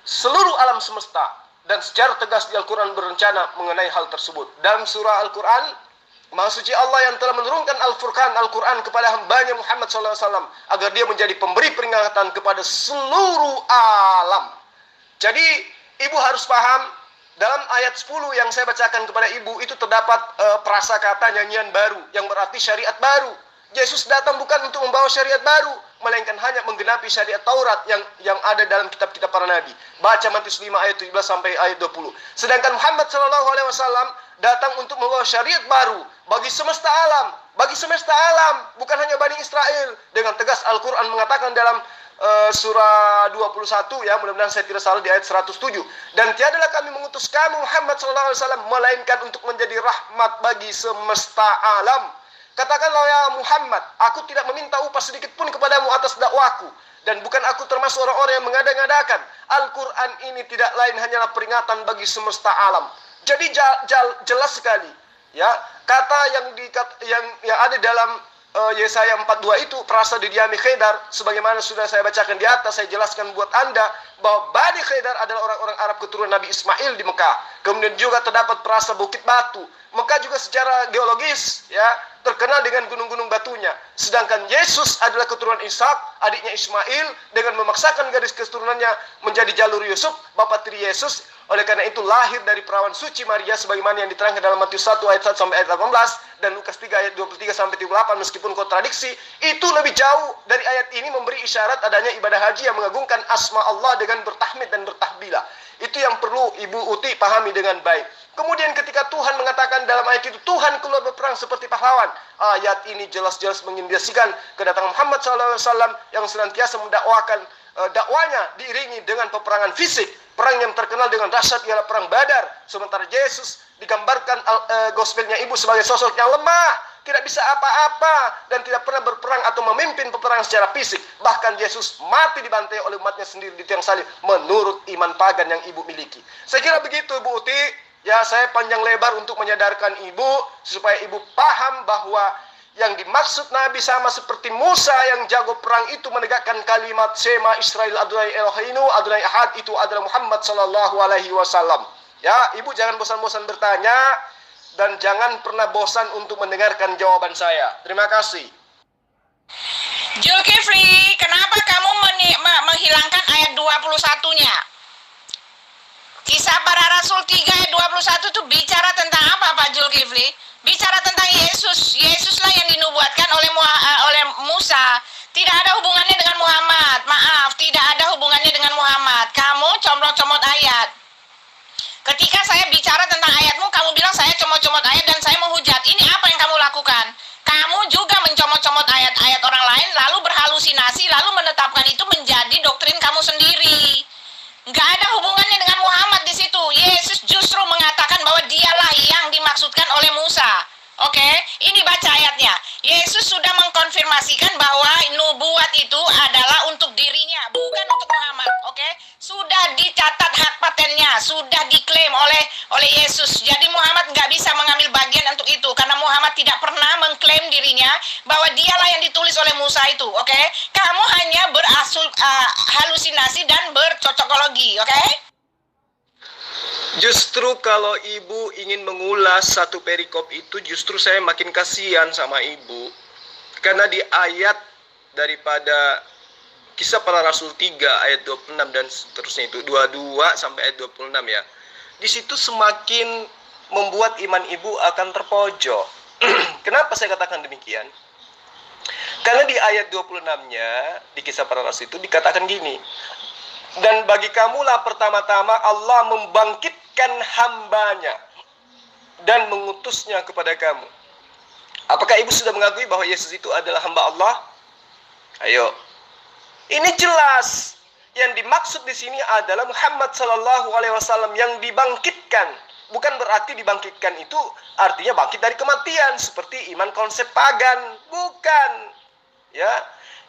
seluruh alam semesta, dan secara tegas di Al-Quran berencana mengenai hal tersebut. Dalam surah Al-Quran, Maha Suci Allah yang telah menurunkan Al-Furqan, Al-Quran kepada hambanya Muhammad SAW agar dia menjadi pemberi peringatan kepada seluruh alam. Jadi Ibu harus paham, dalam ayat 10 yang saya bacakan kepada Ibu itu terdapat prasakata nyanyian baru yang berarti syariat baru. Yesus datang bukan untuk membawa syariat baru, melainkan hanya menggenapi syariat Taurat yang ada dalam kitab-kitab para nabi. Baca Matius 5 ayat 17 sampai ayat 20. Sedangkan Muhammad SAW datang untuk membawa syariat baru bagi semesta alam, bukan hanya Bani Israel. Dengan tegas Al-Quran mengatakan dalam surah 21 ya, mudah-mudahan saya tidak salah, di ayat 107. Dan tiadalah kami mengutus kamu Muhammad SAW melainkan untuk menjadi rahmat bagi semesta alam. Katakanlah ya Muhammad, aku tidak meminta upah sedikit pun kepadamu atas dakwaku, dan bukan aku termasuk orang-orang yang mengada-ngadakan. Al-Quran ini tidak lain hanyalah peringatan bagi semesta alam. Jadi jelas sekali ya, kata yang ada dalam Yesaya 42 itu perasa didiami Khedar, sebagaimana sudah saya bacakan di atas. Saya jelaskan buat Anda bahwa Bani Khedar adalah orang-orang Arab keturunan Nabi Ismail di Mekah. Kemudian juga terdapat perasa Bukit Batu. Mekah juga secara geologis ya terkenal dengan gunung-gunung batunya. Sedangkan Yesus adalah keturunan Ishak, adiknya Ismail, dengan memaksakan garis keturunannya menjadi jalur Yusuf, bapak tiri Yesus. Oleh karena itu lahir dari perawan suci Maria sebagaimana yang diterangkan dalam Matius 1 ayat 1 sampai ayat 18 dan Lukas 3 ayat 23 sampai 38. Meskipun kontradiksi, itu lebih jauh dari ayat ini memberi isyarat adanya ibadah haji yang mengagungkan asma Allah dengan bertahmid dan bertahbilah. Itu yang perlu Ibu Uti pahami dengan baik. Kemudian ketika Tuhan mengatakan dalam ayat itu Tuhan keluar berperang seperti pahlawan, ayat ini jelas-jelas mengindikasikan kedatangan Muhammad SAW yang senantiasa mendakwakan dakwanya diiringi dengan peperangan fisik. Perang yang terkenal dengan dahsyat ialah perang Badar. Sementara Yesus digambarkan gospelnya Ibu sebagai sosok yang lemah, tidak bisa apa-apa, dan tidak pernah berperang atau memimpin peperangan secara fisik. Bahkan Yesus mati dibantai oleh umatnya sendiri di tiang salib menurut iman pagan yang Ibu miliki. Saya kira begitu Bu Uti. Ya, saya panjang lebar untuk menyadarkan Ibu supaya Ibu paham bahwa yang dimaksud Nabi sama seperti Musa yang jago perang itu menegakkan kalimat Shema Israel Adonai Eloheinu Adonai Ahad, itu adalah Muhammad Sallallahu Alaihi Wasallam. Ya, Ibu jangan bosan-bosan bertanya dan jangan pernah bosan untuk mendengarkan jawaban saya. Terima kasih. Zulkifli, kenapa kamu menghilangkan ayat 21-nya? Kisah para Rasul 3 ayat 21 itu bicara tentang apa, Pak Zulkifli? Bicara tentang Yesus. Yesuslah yang dinubuatkan oleh Musa. Tidak ada hubungannya dengan Muhammad. Maaf, tidak ada hubungannya dengan Muhammad. Kamu comot-comot ayat. Ketika saya bicara tentang ayatmu, kamu bilang saya comot-comot ayat dan saya menghujat. Ini apa yang kamu lakukan? Kamu juga mencomot-comot ayat-ayat orang lain, lalu berhalusinasi, lalu menetapkan itu menjadi doktrin kamu sendiri. Nggak ada hubungannya dengan Muhammad di situ. Yesus justru mengatakan bahwa dialah yang dimaksudkan oleh Musa. Oke, ini baca ayatnya. Yesus sudah mengkonfirmasikan bahwa nubuat itu adalah untuk dirinya, bukan untuk Muhammad. Oke, sudah dicatat hak patennya, sudah diklaim oleh Yesus. Jadi Muhammad nggak bisa mengambil bagian untuk itu, karena Muhammad tidak pernah mengklaim dirinya bahwa dialah yang ditulis oleh Musa itu. Oke, kamu hanya halusinasi dan bercocokologi. Oke? Justru kalau Ibu ingin mengulas satu perikop itu, justru saya makin kasihan sama Ibu. Karena di ayat daripada Kisah Para Rasul 3 ayat 26 dan seterusnya itu, 22 sampai ayat 26 ya. Di situ semakin membuat iman Ibu akan terpojok. Kenapa saya katakan demikian? Karena di ayat 26-nya, di Kisah Para Rasul itu dikatakan gini, dan bagi kamulah pertama-tama Allah membangkitkan hambanya dan mengutusnya kepada kamu. Apakah ibu sudah mengakui bahwa Yesus itu adalah hamba Allah? Ayo. Ini jelas. Yang dimaksud di sini adalah Muhammad Sallallahu Alaihi Wasallam yang dibangkitkan. Bukan berarti dibangkitkan itu artinya bangkit dari kematian seperti iman konsep pagan. Bukan. Ya,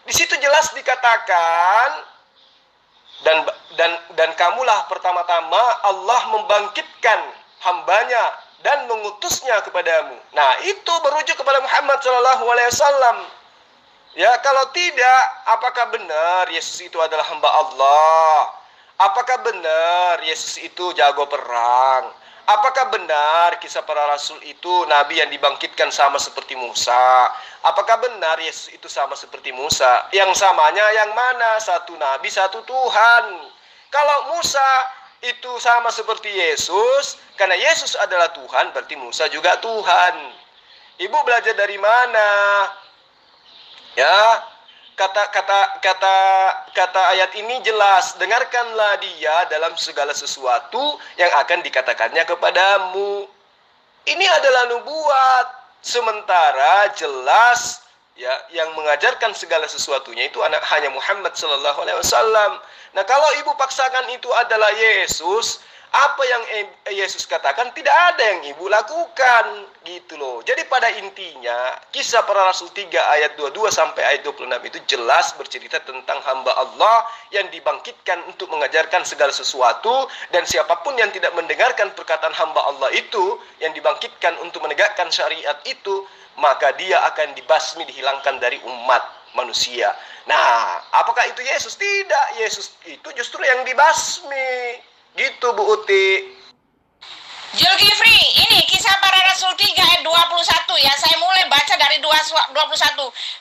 di situ jelas dikatakan dan kamulah pertama-tama Allah membangkitkan hambanya dan mengutusnya kepadamu. Nah, itu merujuk kepada Muhammad Shallallahu Alaihi Wasallam. Ya, kalau tidak, apakah benar Yesus itu adalah hamba Allah? Apakah benar Yesus itu jago perang? Apakah benar Kisah Para Rasul itu nabi yang dibangkitkan sama seperti Musa? Apakah benar Yesus itu sama seperti Musa? Yang samanya yang mana? Satu nabi, satu Tuhan. Kalau Musa itu sama seperti Yesus, karena Yesus adalah Tuhan, berarti Musa juga Tuhan. Ibu belajar dari mana? Ya, kata ayat ini jelas. Dengarkanlah dia dalam segala sesuatu yang akan dikatakannya kepadamu. Ini adalah nubuat. Sementara jelas ya, yang mengajarkan segala sesuatunya itu hanya Muhammad Sallallahu Alaihi Wasallam. Nah, kalau ibu paksakan itu adalah Yesus, apa yang Yesus katakan tidak ada yang ibu lakukan, gitu loh. Jadi pada intinya Kisah Para Rasul 3 ayat 22 sampai ayat 26 itu jelas bercerita tentang hamba Allah yang dibangkitkan untuk mengajarkan segala sesuatu, dan siapapun yang tidak mendengarkan perkataan hamba Allah itu yang dibangkitkan untuk menegakkan syariat itu, maka dia akan dibasmi, dihilangkan dari umat manusia. Nah, apakah itu Yesus? Tidak, Yesus itu justru yang dibasmi. Gitu Bu Uti. Zulkifli, ini Kisah Para Rasul 3 ayat 21 ya. Saya mulai baca dari 21.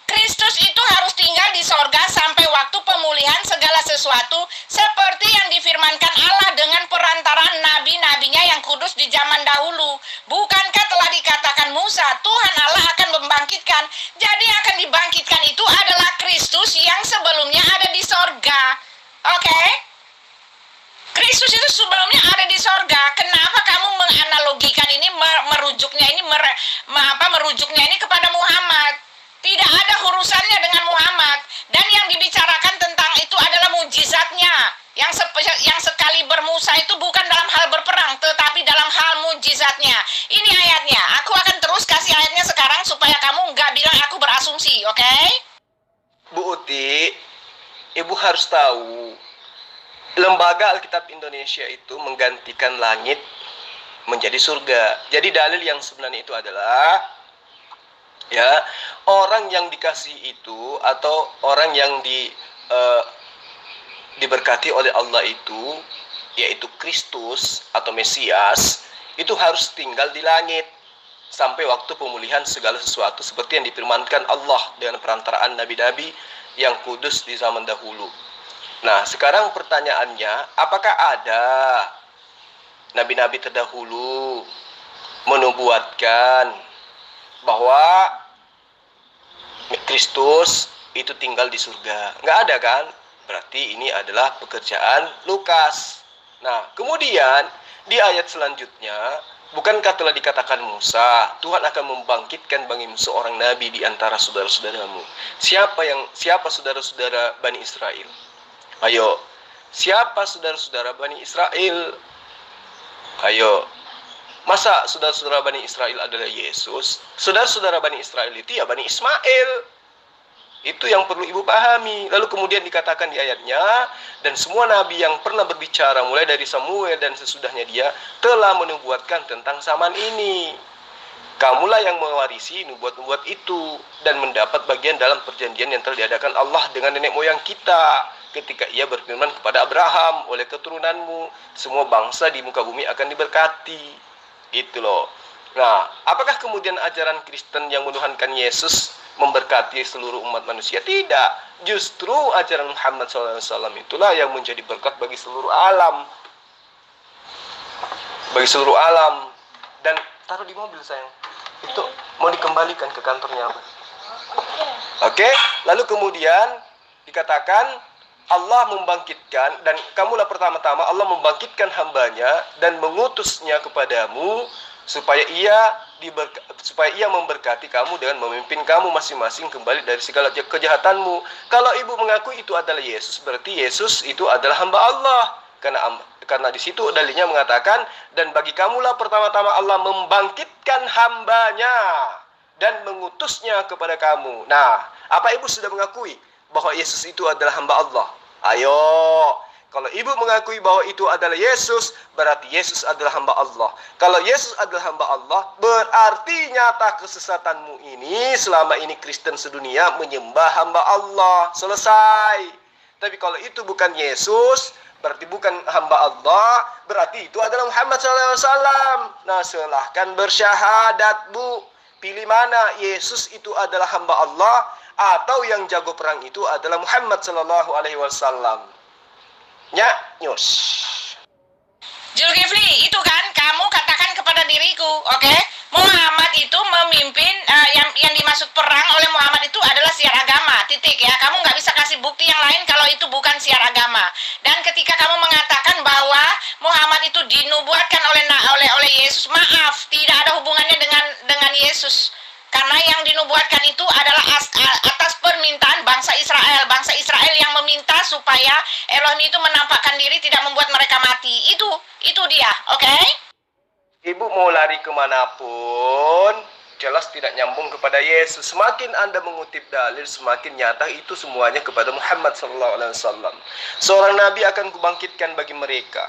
Kristus itu harus tinggal di sorga sampai waktu pemulihan segala sesuatu seperti yang difirmankan Allah dengan perantaraan nabi-nabinya yang kudus di zaman dahulu. Bukankah telah dikatakan Musa, Tuhan Allah akan membangkitkan. Jadi akan dibangkitkan itu adalah Kristus yang sebelumnya ada di sorga. Oke? Kristus itu sebelumnya ada di sorga. Kenapa kamu menganalogikan ini, merujuknya ini kepada Muhammad? Tidak ada urusannya dengan Muhammad. Dan yang dibicarakan tentang itu adalah mujizatnya. Yang sekali bermusa itu bukan dalam hal berperang, tetapi dalam hal mujizatnya. Ini ayatnya. Aku akan terus kasih ayatnya sekarang supaya kamu nggak bilang aku berasumsi, oke? Bu Uti, ibu harus tahu. Lembaga Alkitab Indonesia itu menggantikan langit menjadi surga. Jadi dalil yang sebenarnya itu adalah ya, orang yang dikasih itu atau orang yang diberkati oleh Allah itu, yaitu Kristus atau Mesias, itu harus tinggal di langit sampai waktu pemulihan segala sesuatu seperti yang difirmankan Allah dengan perantaraan nabi-nabi yang kudus di zaman dahulu. Nah, sekarang pertanyaannya, apakah ada nabi-nabi terdahulu menubuatkan bahwa Kristus itu tinggal di surga? Nggak ada kan? Berarti ini adalah pekerjaan Lukas. Nah, kemudian di ayat selanjutnya, bukankah telah dikatakan Musa, Tuhan akan membangkitkan bagimu seorang nabi di antara saudara-saudaramu? Siapa saudara-saudara Bani Israel? Ayo, siapa saudara-saudara Bani Israel? Ayo, masa saudara-saudara Bani Israel adalah Yesus? Saudara-saudara Bani Israel itu ya Bani Ismail. Itu yang perlu ibu pahami. Lalu kemudian dikatakan di ayatnya, dan semua nabi yang pernah berbicara mulai dari Samuel dan sesudahnya dia telah menubuatkan tentang zaman ini. Kamulah yang mewarisi nubuat-nubuat itu dan mendapat bagian dalam perjanjian yang telah diadakan Allah dengan nenek moyang kita ketika ia berfirman kepada Abraham, oleh keturunanmu semua bangsa di muka bumi akan diberkati. Itu loh. Nah, apakah kemudian ajaran Kristen yang menuhankan Yesus memberkati seluruh umat manusia? Tidak. Justru ajaran Muhammad SAW itulah yang menjadi berkat bagi seluruh alam. Bagi seluruh alam. Dan taruh di mobil sayang. Itu mau dikembalikan ke kantornya apa? Oke, lalu kemudian dikatakan Allah membangkitkan, dan kamulah pertama-tama Allah membangkitkan hambanya dan mengutusnya kepadamu supaya ia memberkati kamu dengan memimpin kamu masing-masing kembali dari segala kejahatanmu. Kalau ibu mengakui itu adalah Yesus, berarti Yesus itu adalah hamba Allah. Karena di situ dalilnya mengatakan, dan bagi kamulah pertama-tama Allah membangkitkan hambanya dan mengutusnya kepada kamu. Nah, apa ibu sudah mengakui bahwa Yesus itu adalah hamba Allah? Ayo, kalau ibu mengakui bahwa itu adalah Yesus, berarti Yesus adalah hamba Allah. Kalau Yesus adalah hamba Allah, berarti nyata kesesatanmu ini selama ini Kristen sedunia menyembah hamba Allah. Selesai. Tapi kalau itu bukan Yesus, berarti bukan hamba Allah, berarti itu adalah Muhammad SAW. Nah, silahkan bersyahadat, Bu. Pilih mana, Yesus itu adalah hamba Allah atau yang jago perang itu adalah Muhammad SAW. Ya, nyus. Zulkifli, itu kan kamu katakan kepada diriku, oke? Muhammad itu memimpin, yang dimaksud perang oleh Muhammad itu adalah siar agama, titik ya. Kamu nggak bisa kasih bukti yang lain kalau itu bukan siar agama. Dan ketika kamu mengatakan bahwa Muhammad itu dinubuatkan oleh Yesus, maaf, tidak ada hubungannya dengan Yesus. Karena yang dinubuatkan itu adalah atas permintaan bangsa Israel. Bangsa Israel yang meminta supaya Elohim itu menampakkan diri, tidak membuat mereka mati. Itu dia, oke? Ibu mau lari kemanapun, jelas tidak nyambung kepada Yesus. Semakin Anda mengutip dalil, semakin nyata itu semuanya kepada Muhammad SAW. Seorang Nabi akan kubangkitkan bagi mereka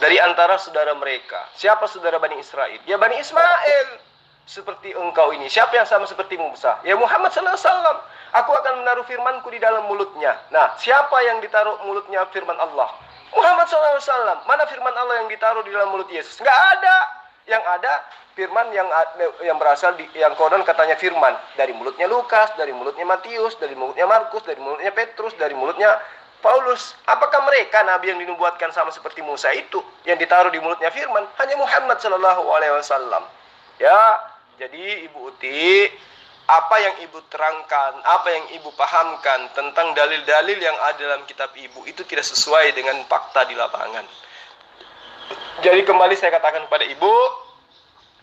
dari antara saudara mereka. Siapa saudara Bani Israel? Ya Bani Ismail. Seperti engkau ini. Siapa yang sama seperti Musa? Ya Muhammad SAW. Aku akan menaruh firmanku di dalam mulutnya. Nah, siapa yang ditaruh mulutnya firman Allah? Muhammad SAW. Mana firman Allah yang ditaruh di dalam mulut Yesus? Nggak ada. Yang ada firman yang berasal yang konon katanya firman dari mulutnya Lukas, dari mulutnya Matius, dari mulutnya Markus, dari mulutnya Petrus, dari mulutnya Paulus. Apakah mereka nabi yang dinubuatkan sama seperti Musa itu yang ditaruh di mulutnya firman? Hanya Muhammad SAW. Ya, jadi Ibu Uti, apa yang Ibu terangkan, apa yang Ibu pahamkan tentang dalil-dalil yang ada dalam kitab Ibu itu tidak sesuai dengan fakta di lapangan. Jadi kembali saya katakan kepada Ibu,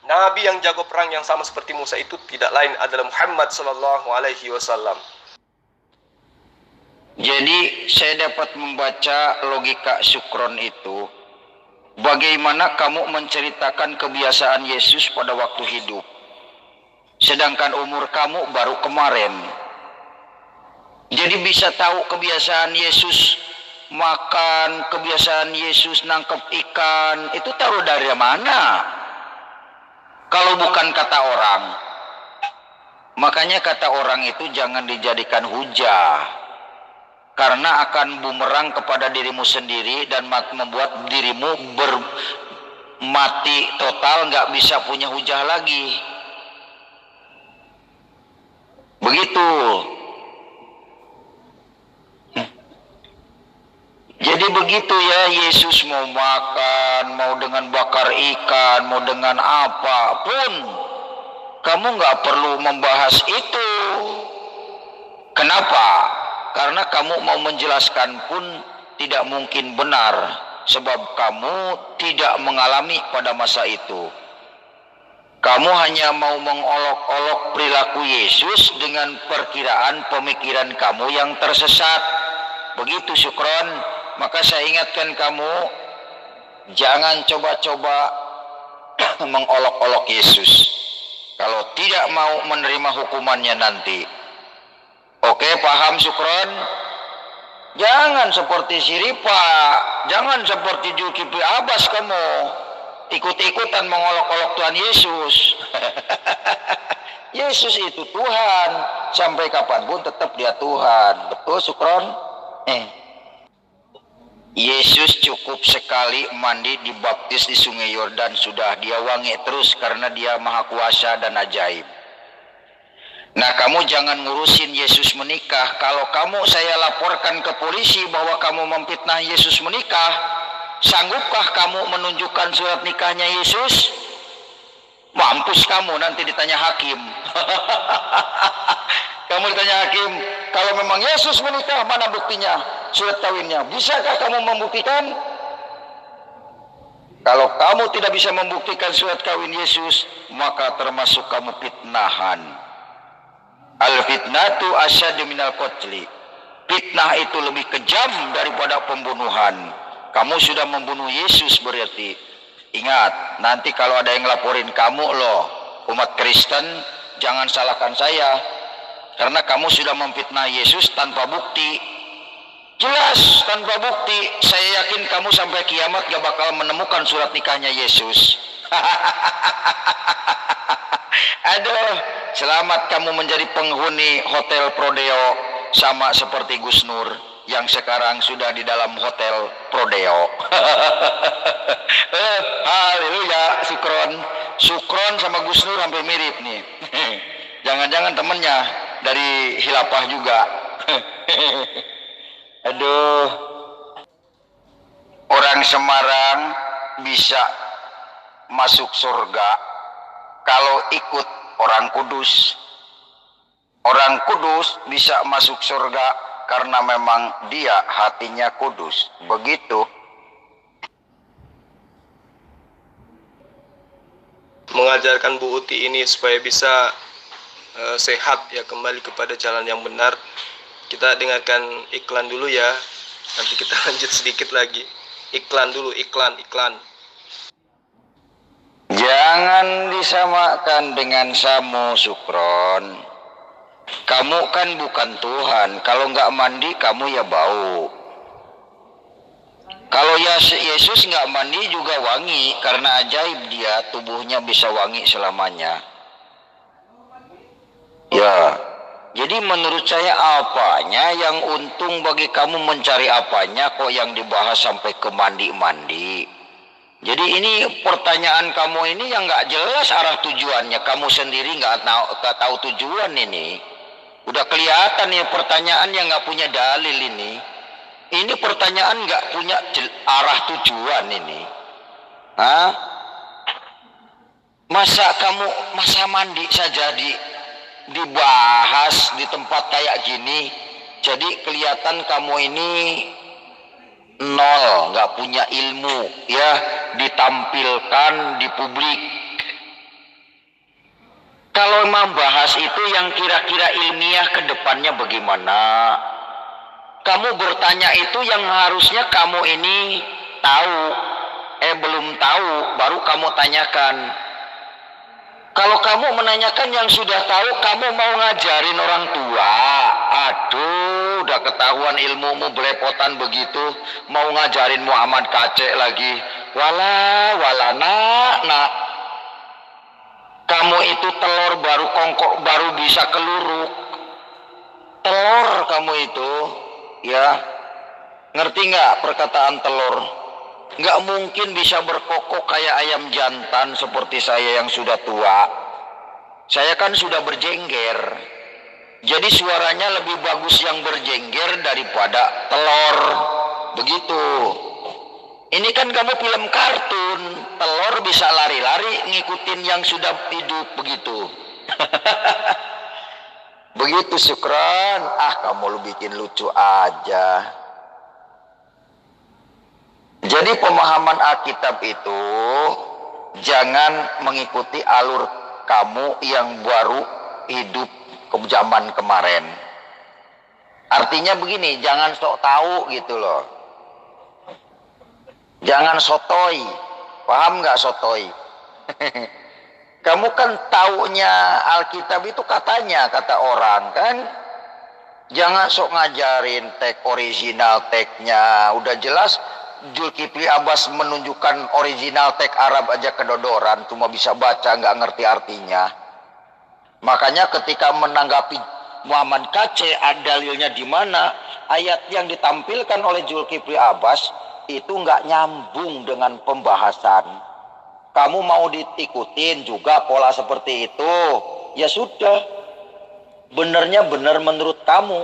Nabi yang jago perang yang sama seperti Musa itu tidak lain adalah Muhammad SAW. Jadi saya dapat membaca logika Syukron itu. Bagaimana kamu menceritakan kebiasaan Yesus pada waktu hidup, sedangkan umur kamu baru kemarin. Jadi bisa tahu kebiasaan Yesus makan, kebiasaan Yesus nangkep ikan, itu taruh dari mana? Kalau bukan kata orang. Makanya kata orang itu jangan dijadikan hujah. Karena akan bumerang kepada dirimu sendiri dan membuat dirimu mati total, nggak bisa punya hujah lagi. Begitu. Jadi begitu ya, Yesus mau makan, mau dengan bakar ikan, mau dengan apapun, kamu nggak perlu membahas itu. Kenapa? Karena kamu mau menjelaskan pun tidak mungkin benar, sebab kamu tidak mengalami pada masa itu. Kamu hanya mau mengolok-olok perilaku Yesus dengan perkiraan pemikiran kamu yang tersesat. Begitu Syukron. Maka saya ingatkan kamu, jangan coba-coba mengolok-olok Yesus kalau tidak mau menerima hukumannya nanti. Oke, paham Syukron? Jangan seperti Siripa, jangan seperti Zulkifli Abbas kamu ikut-ikutan mengolok-olok Tuhan Yesus. Yesus itu Tuhan, sampai kapanpun tetap dia Tuhan. Betul Syukron? Yesus cukup sekali mandi dibaptis di Sungai Yordan, sudah dia wangi terus karena dia maha kuasa dan ajaib. Nah, kamu jangan ngurusin Yesus menikah. Kalau saya laporkan ke polisi bahwa kamu memfitnah Yesus menikah, sanggupkah kamu menunjukkan surat nikahnya Yesus? Mampus kamu, nanti ditanya hakim. Kamu ditanya hakim, kalau memang Yesus menikah, mana buktinya? Surat kawinnya. Bisakah kamu membuktikan? Kalau kamu tidak bisa membuktikan surat kawin Yesus, maka termasuk kamu fitnahan. Al-fitnatu asyaddu minal qatli. Fitnah itu lebih kejam daripada pembunuhan. Kamu sudah membunuh Yesus berarti. Ingat, nanti kalau ada yang laporin kamu loh, umat Kristen, jangan salahkan saya. Karena kamu sudah memfitnah Yesus tanpa bukti. Jelas tanpa bukti. Saya yakin kamu sampai kiamat gak bakal menemukan surat nikahnya Yesus. Aduh, selamat kamu menjadi penghuni Hotel Prodeo, sama seperti Gus Nur yang sekarang sudah di dalam Hotel Prodeo. Haleluya, Sukron. Sukron sama Gus Nur hampir mirip nih. Jangan-jangan temennya dari Hilafah juga. Aduh, orang Semarang bisa masuk surga kalau ikut orang Kudus. Orang Kudus bisa masuk surga karena memang dia hatinya kudus. Begitu. Mengajarkan Bu Uti ini supaya bisa sehat ya, kembali kepada jalan yang benar. Kita dengarkan iklan dulu ya. Nanti kita lanjut sedikit lagi. Iklan dulu, iklan. Jangan disamakan dengan Samo, Sukron. Kamu kan bukan Tuhan. Kalau nggak mandi kamu ya bau. Kalau Yesus nggak mandi juga wangi, karena ajaib dia, tubuhnya bisa wangi selamanya. Ya, jadi menurut saya apanya yang untung bagi kamu mencari apanya kok yang dibahas sampai ke mandi-mandi. Jadi ini pertanyaan kamu ini yang nggak jelas arah tujuannya. Kamu sendiri nggak tahu tujuan ini. Udah kelihatan nih pertanyaan yang nggak punya dalil ini. Ini pertanyaan nggak punya arah tujuan ini. Hah? Masa mandi saja dibahas di tempat kayak gini. Jadi kelihatan kamu ini nol, nggak punya ilmu ya, ditampilkan di publik. Kalau membahas itu yang kira-kira ilmiah ke depannya bagaimana? Kamu bertanya itu yang harusnya kamu ini tahu, belum tahu, baru kamu tanyakan. Kalau kamu menanyakan yang sudah tahu, kamu mau ngajarin orang tua. Aduh, udah ketahuan ilmumu belepotan begitu, mau ngajarin Muhammad Kacek lagi. Wala nak. Kamu itu telur baru kongkok, baru bisa keluruk. Telur kamu itu, ya. Ngerti nggak perkataan telur? Nggak mungkin bisa berkokok kayak ayam jantan seperti saya yang sudah tua. Saya kan sudah berjengger. Jadi suaranya lebih bagus yang berjengger daripada telur. Begitu. Ini kan kamu film kartun. Telur bisa lari-lari ngikutin yang sudah hidup begitu. Begitu, Sukron. Kamu lu bikin lucu aja. Jadi pemahaman Alkitab itu jangan mengikuti alur kamu yang baru hidup ke zaman kemarin. Artinya begini, jangan sok tahu gitu loh. Jangan sotoy. Paham nggak sotoy? Kamu kan taunya Alkitab itu katanya, kata orang kan. Jangan sok ngajarin teks original teksnya. Udah jelas Zulkifli Abbas menunjukkan original teks Arab aja kedodoran, cuma bisa baca nggak ngerti artinya. Makanya ketika menanggapi Muhammad Kacek, dalilnya di mana, ayat yang ditampilkan oleh Zulkifli Abbas itu nggak nyambung dengan pembahasan. Kamu mau diikutin juga pola seperti itu, ya sudah. Benernya bener menurut kamu,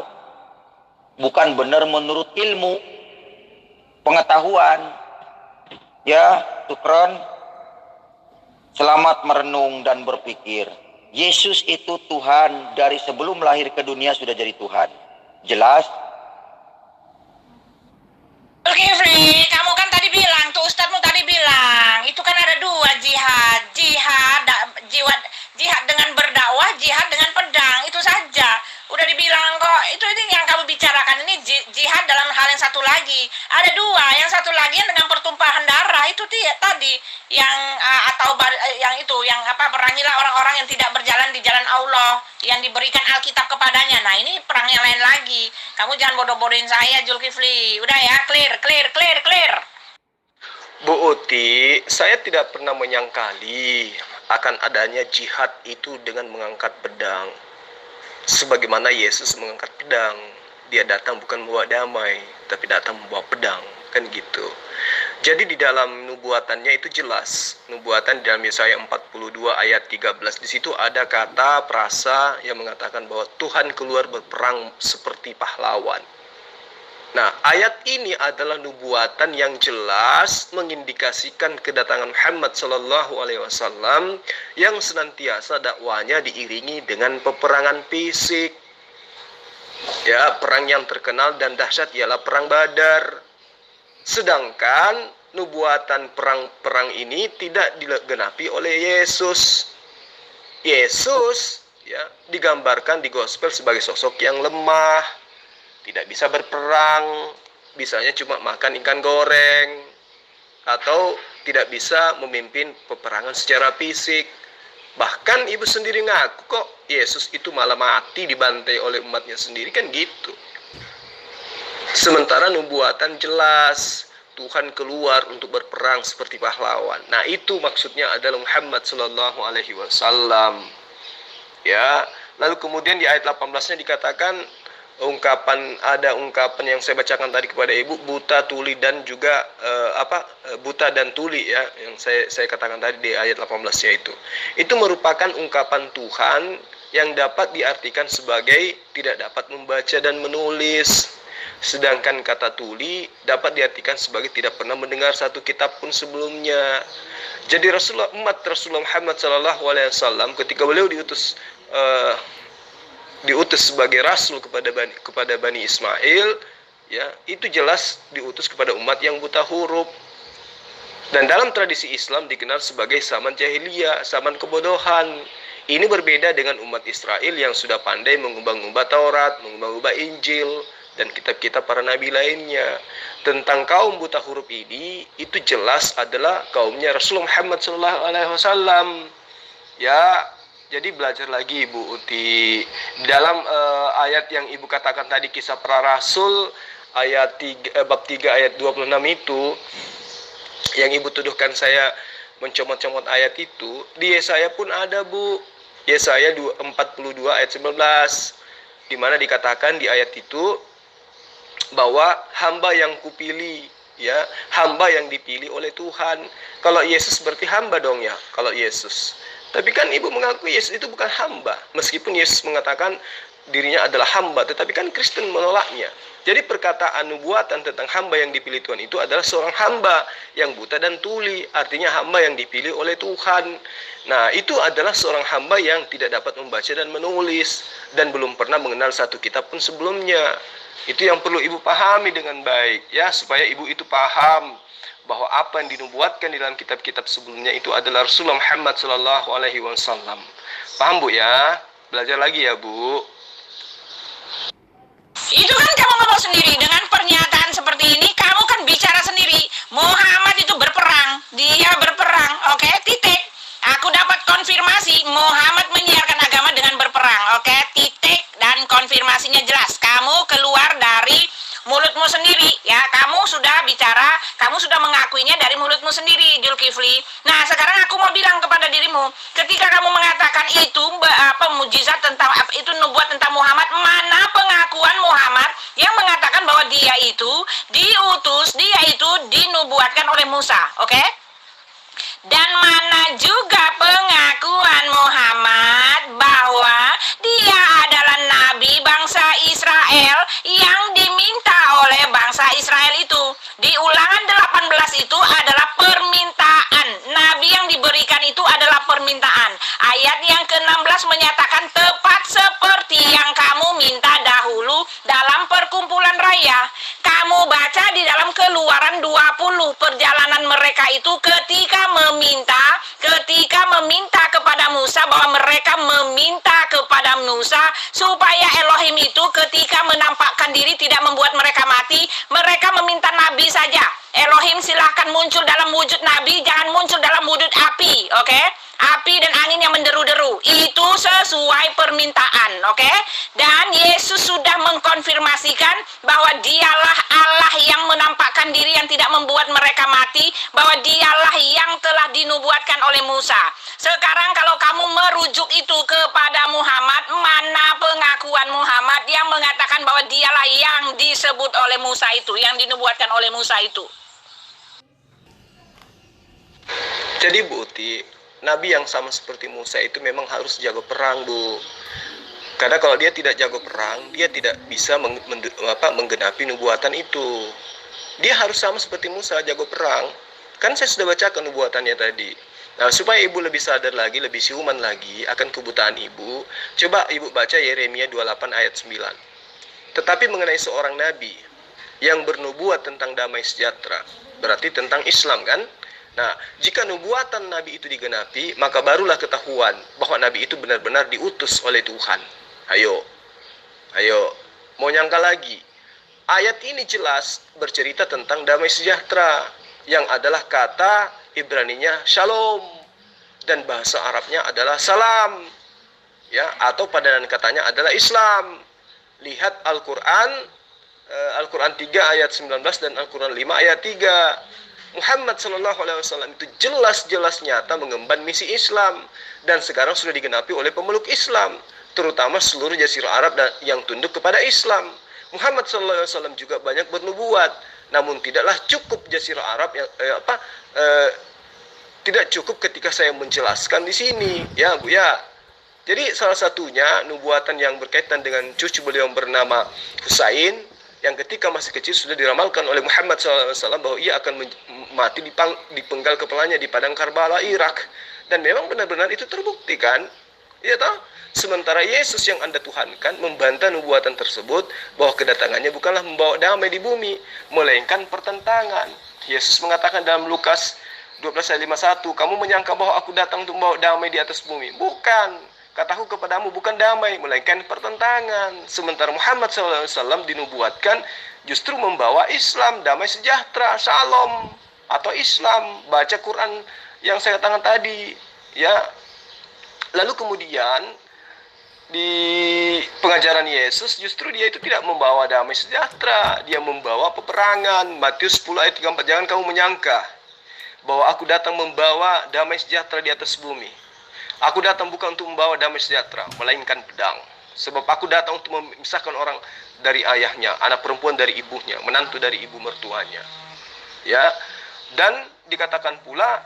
bukan bener menurut ilmu. Pengetahuan, ya, Sukron. Selamat merenung dan berpikir. Yesus itu Tuhan dari sebelum lahir ke dunia sudah jadi Tuhan. Jelas? Oke, Fri, kamu kan tadi bilang, tuh Ustadzmu tadi bilang, itu kan ada dua jihad, jihad dengan berdakwah, jihad dengan pedang, itu saja. Udah dibilang kok, itu yang kamu bicarakan ini jihad dalam hal yang satu lagi. Ada dua, yang satu lagi yang dengan pertumpahan darah itu tadi yang perangilah orang-orang yang tidak berjalan di jalan Allah, yang diberikan Alkitab kepadanya. Nah, ini perang yang lain lagi. Kamu jangan bodoh-bodohin saya, Zulkifli. Udah ya, clear. Bu Uti, saya tidak pernah menyangkali akan adanya jihad itu dengan mengangkat pedang. Sebagaimana Yesus mengangkat pedang, dia datang bukan membawa damai, tapi datang membawa pedang, kan gitu. Jadi di dalam nubuatannya itu jelas, nubuatan di dalam Yesaya 42 ayat 13, di situ ada kata prasa yang mengatakan bahwa Tuhan keluar berperang seperti pahlawan. Nah, ayat ini adalah nubuatan yang jelas mengindikasikan kedatangan Muhammad SAW yang senantiasa dakwanya diiringi dengan peperangan fisik. Ya, perang yang terkenal dan dahsyat ialah perang Badar. Sedangkan nubuatan perang ini tidak digenapi oleh Yesus. Yesus ya digambarkan di gospel sebagai sosok yang lemah, tidak bisa berperang, bisanya cuma makan ikan goreng, atau tidak bisa memimpin peperangan secara fisik. Bahkan ibu sendiri ngaku kok Yesus itu malah mati dibantai oleh umatnya sendiri, kan gitu. Sementara nubuatan jelas, Tuhan keluar untuk berperang seperti pahlawan. Nah, itu maksudnya adalah Muhammad sallallahu alaihi wasallam. Ya, lalu kemudian di ayat 18-nya dikatakan ada ungkapan yang saya bacakan tadi kepada ibu, buta, tuli dan juga buta dan tuli ya, yang saya katakan tadi di ayat 18-nya itu merupakan ungkapan Tuhan yang dapat diartikan sebagai tidak dapat membaca dan menulis. Sedangkan kata tuli dapat diartikan sebagai tidak pernah mendengar satu kitab pun sebelumnya. Jadi umat Rasulullah Muhammad SAW ketika beliau diutus sebagai rasul kepada Bani Ismail, ya, itu jelas diutus kepada umat yang buta huruf. Dan dalam tradisi Islam dikenal sebagai zaman jahiliyah, zaman kebodohan. Ini berbeda dengan umat Israel yang sudah pandai mengubah-ubah Taurat, mengubah-ubah Injil dan kitab-kitab para nabi lainnya. Tentang kaum buta huruf ini, itu jelas adalah kaumnya Rasulullah Muhammad SAW. Ya, jadi belajar lagi Ibu Uti. Dalam ayat yang Ibu katakan tadi, kisah para rasul ayat 3, bab 3 ayat 26 itu, yang Ibu tuduhkan saya mencomot-comot ayat itu, di Yesaya pun ada, Bu. Yesaya 42 ayat 19, di mana dikatakan di ayat itu bahwa hamba yang kupilih, ya, hamba yang dipilih oleh Tuhan. Kalau Yesus berarti hamba dong ya, kalau Yesus. Tapi kan ibu mengaku Yesus itu bukan hamba. Meskipun Yesus mengatakan dirinya adalah hamba, tetapi kan Kristen menolaknya. Jadi perkataan nubuatan tentang hamba yang dipilih Tuhan itu adalah seorang hamba yang buta dan tuli. Artinya hamba yang dipilih oleh Tuhan. Nah, itu adalah seorang hamba yang tidak dapat membaca dan menulis. Dan belum pernah mengenal satu kitab pun sebelumnya. Itu yang perlu ibu pahami dengan baik, ya, supaya ibu itu paham bahwa apa yang dinubuatkan di dalam kitab-kitab sebelumnya itu adalah Rasulullah Muhammad SAW. Paham Bu ya? Belajar lagi ya Bu. Itu kan kamu ngomong sendiri, dengan pernyataan seperti ini kamu kan bicara sendiri. Muhammad itu berperang, dia berperang, oke, titik. Aku dapat konfirmasi Muhammad menyiarkan agama dengan berperang, oke, titik. Dan konfirmasinya jelas, kamu keluar dari mulutmu sendiri, ya, kamu sudah bicara, kamu sudah mengakuinya dari mulutmu sendiri, Zulkifli. Nah, sekarang aku mau bilang kepada dirimu, ketika kamu mengatakan itu mukjizat tentang itu nubuat tentang Muhammad, mana pengakuan Muhammad yang mengatakan bahwa dia itu diutus, dia itu dinubuatkan oleh Musa, oke? Dan mana juga pengakuan Muhammad bahwa dia adalah nabi bangsa Israel yang diminta oleh bangsa Israel itu. Di Ulangan 18 itu adalah permintaan. Nabi yang diberikan itu adalah permintaan. Ayat yang ke-16 jelas menyatakan tepat seperti yang kamu minta dahulu dalam perkumpulan raya. Kamu baca di dalam Keluaran 20, perjalanan mereka itu ketika meminta kepada Musa, bahwa mereka meminta kepada Musa supaya Elohim itu ketika menampakkan diri tidak membuat mereka mati, mereka meminta nabi saja. Elohim silahkan muncul dalam wujud nabi, jangan muncul dalam wujud api, oke? Api dan angin yang menderu-deru, itu sesuai permintaan, oke? Dan Yesus sudah mengkonfirmasikan bahwa dialah Allah yang menampakkan diri yang tidak membuat mereka mati, bahwa dialah yang telah dinubuatkan oleh Musa. Sekarang kalau kamu merujuk itu kepada Muhammad, mana pengakuan Muhammad yang mengatakan bahwa dialah yang disebut oleh Musa itu, yang dinubuatkan oleh Musa itu? Jadi Bu Uti, Nabi yang sama seperti Musa itu memang harus jago perang, Bu. Karena kalau dia tidak jago perang, dia tidak bisa menggenapi nubuatan itu. Dia harus sama seperti Musa, jago perang. Kan saya sudah bacakan nubuatannya tadi. Nah, supaya ibu lebih sadar lagi, lebih siuman lagi akan kebutaan ibu, coba ibu baca Yeremia 28 ayat 9. Tetapi mengenai seorang nabi yang bernubuat tentang damai sejahtera, berarti tentang Islam kan? Nah, jika nubuatan Nabi itu digenapi, maka barulah ketahuan bahwa Nabi itu benar-benar diutus oleh Tuhan. Ayo, mau nyangka lagi. Ayat ini jelas bercerita tentang damai sejahtera, yang adalah kata Ibraninya shalom, dan bahasa Arabnya adalah salam, ya, atau padanan katanya adalah Islam. Lihat Al-Quran 3 ayat 19 dan Al-Quran 5 ayat 3. Muhammad SAW itu jelas-jelas nyata mengemban misi Islam, dan sekarang sudah digenapi oleh pemeluk Islam, terutama seluruh jazirah Arab yang tunduk kepada Islam. Muhammad SAW juga banyak bernubuat, namun tidaklah cukup jazirah Arab yang tidak cukup ketika saya menjelaskan di sini, ya Bu ya. Jadi salah satunya nubuatan yang berkaitan dengan cucu beliau yang bernama Husain, yang ketika masih kecil sudah diramalkan oleh Muhammad SAW bahwa ia akan mati dipenggal kepalanya di padang Karbala, Irak. Dan memang benar-benar itu terbukti kan? Ya toh? Sementara Yesus yang Anda tuhankan membantah nubuatan tersebut, bahwa kedatangannya bukanlah membawa damai di bumi, melainkan pertentangan. Yesus mengatakan dalam Lukas 12 ayat 51, kamu menyangka bahwa aku datang untuk membawa damai di atas bumi. Bukan. Kataku kepadamu bukan damai, melainkan pertentangan. Sementara Muhammad SAW dinubuatkan justru membawa Islam, damai sejahtera, shalom, atau Islam. Baca Quran yang saya katakan tadi, ya. Lalu kemudian di pengajaran Yesus justru dia itu tidak membawa damai sejahtera, dia membawa peperangan. Matius 10 ayat 34, jangan kamu menyangka bahwa aku datang membawa damai sejahtera di atas bumi. Aku datang bukan untuk membawa damai sejahtera, melainkan pedang. Sebab aku datang untuk memisahkan orang dari ayahnya, anak perempuan dari ibunya, menantu dari ibu mertuanya. Ya, dan dikatakan pula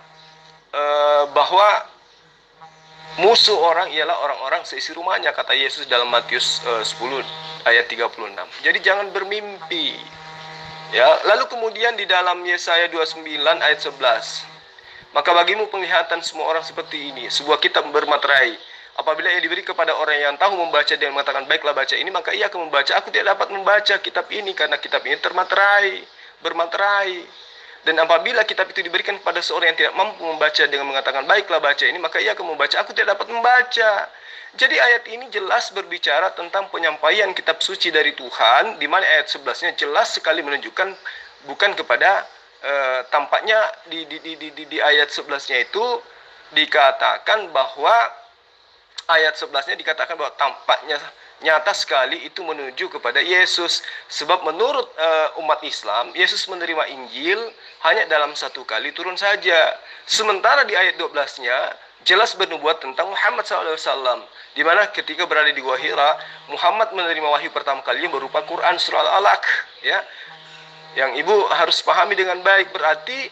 bahwa musuh orang ialah orang-orang seisi rumahnya, kata Yesus dalam Matius 10 ayat 36. Jadi jangan bermimpi. Ya, lalu kemudian di dalam Yesaya 29 ayat 11. Maka bagimu penglihatan semua orang seperti ini, sebuah kitab bermaterai. Apabila ia diberi kepada orang yang tahu membaca dan mengatakan, baiklah baca ini, maka ia akan membaca. Aku tidak dapat membaca kitab ini, karena kitab ini termaterai, bermaterai. Dan apabila kitab itu diberikan kepada seorang yang tidak mampu membaca dengan mengatakan, baiklah baca ini, maka ia akan membaca. Aku tidak dapat membaca. Jadi ayat ini jelas berbicara tentang penyampaian kitab suci dari Tuhan, di mana ayat 11-nya jelas sekali menunjukkan bukan kepada tampaknya di ayat 11-nya itu dikatakan bahwa ayat 11-nya dikatakan bahwa tampaknya nyata sekali itu menuju kepada Yesus. Sebab menurut umat Islam, Yesus menerima Injil hanya dalam satu kali turun saja. Sementara di ayat 12-nya jelas bernubuat tentang Muhammad SAW, di mana ketika berada di Gua Hira, Muhammad menerima wahyu pertama kali yang berupa Quran surah Al-Alaq, ya. Yang ibu harus pahami dengan baik, berarti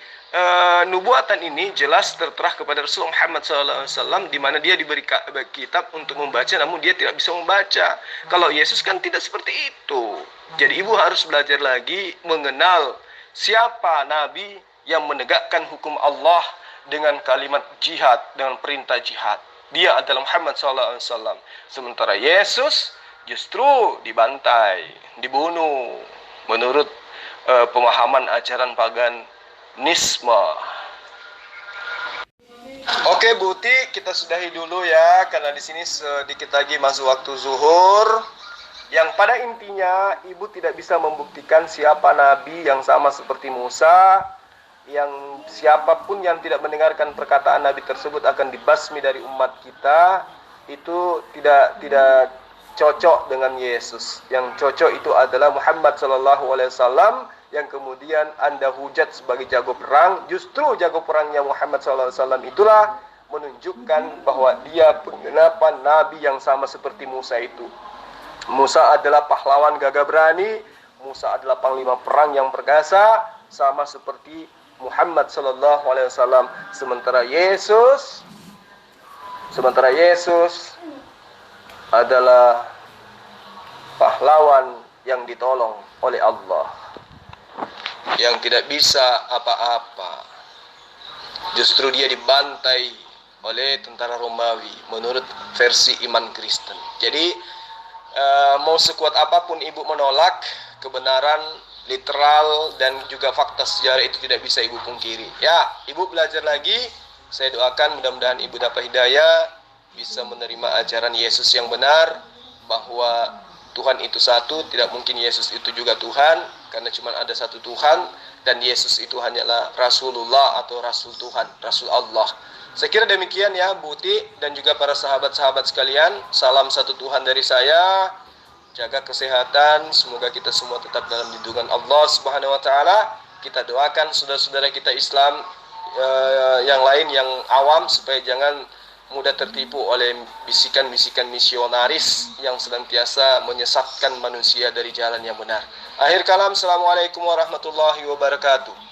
nubuatan ini jelas tertera kepada Rasul Muhammad SAW, di mana dia diberi kitab untuk membaca, namun dia tidak bisa membaca. Kalau Yesus kan tidak seperti itu. Jadi ibu harus belajar lagi mengenal siapa Nabi yang menegakkan hukum Allah dengan kalimat jihad, dengan perintah jihad. dia adalah Muhammad SAW. Sementara Yesus justru dibantai, dibunuh menurut pemahaman ajaran paganisme. Oke Buti, kita sudahi dulu ya, karena di sini sedikit lagi masuk waktu zuhur. Yang pada intinya ibu tidak bisa membuktikan siapa nabi yang sama seperti Musa, yang siapapun yang tidak mendengarkan perkataan nabi tersebut akan dibasmi dari umat kita. Itu tidak cocok dengan Yesus. Yang cocok itu adalah Muhammad SAW, yang kemudian Anda hujat sebagai jago perang. Justru jago perangnya Muhammad SAW itulah menunjukkan bahwa dia penggenapan nabi yang sama seperti Musa itu. Musa adalah pahlawan gagah berani, Musa adalah panglima perang yang perkasa, sama seperti Muhammad SAW. Sementara Yesus adalah pahlawan yang ditolong oleh Allah, yang tidak bisa apa-apa. Justru dia dibantai oleh tentara Romawi menurut versi iman Kristen. Jadi mau sekuat apapun ibu menolak, kebenaran literal dan juga fakta sejarah itu tidak bisa ibu pungkiri. Ya, ibu belajar lagi. Saya doakan mudah-mudahan ibu dapat hidayah, bisa menerima ajaran Yesus yang benar, bahwa Tuhan itu satu, tidak mungkin Yesus itu juga Tuhan, karena cuma ada satu Tuhan, dan Yesus itu hanyalah Rasulullah atau Rasul Tuhan, Rasul Allah. Saya kira demikian ya Buti dan juga para sahabat-sahabat sekalian. Salam satu Tuhan dari saya. Jaga kesehatan, semoga kita semua tetap dalam lindungan Allah Subhanahu wa taala. Kita doakan saudara-saudara kita Islam yang lain yang awam supaya jangan mudah tertipu oleh bisikan-bisikan misionaris yang senantiasa menyesatkan manusia dari jalan yang benar. Akhir kalam, assalamualaikum warahmatullahi wabarakatuh.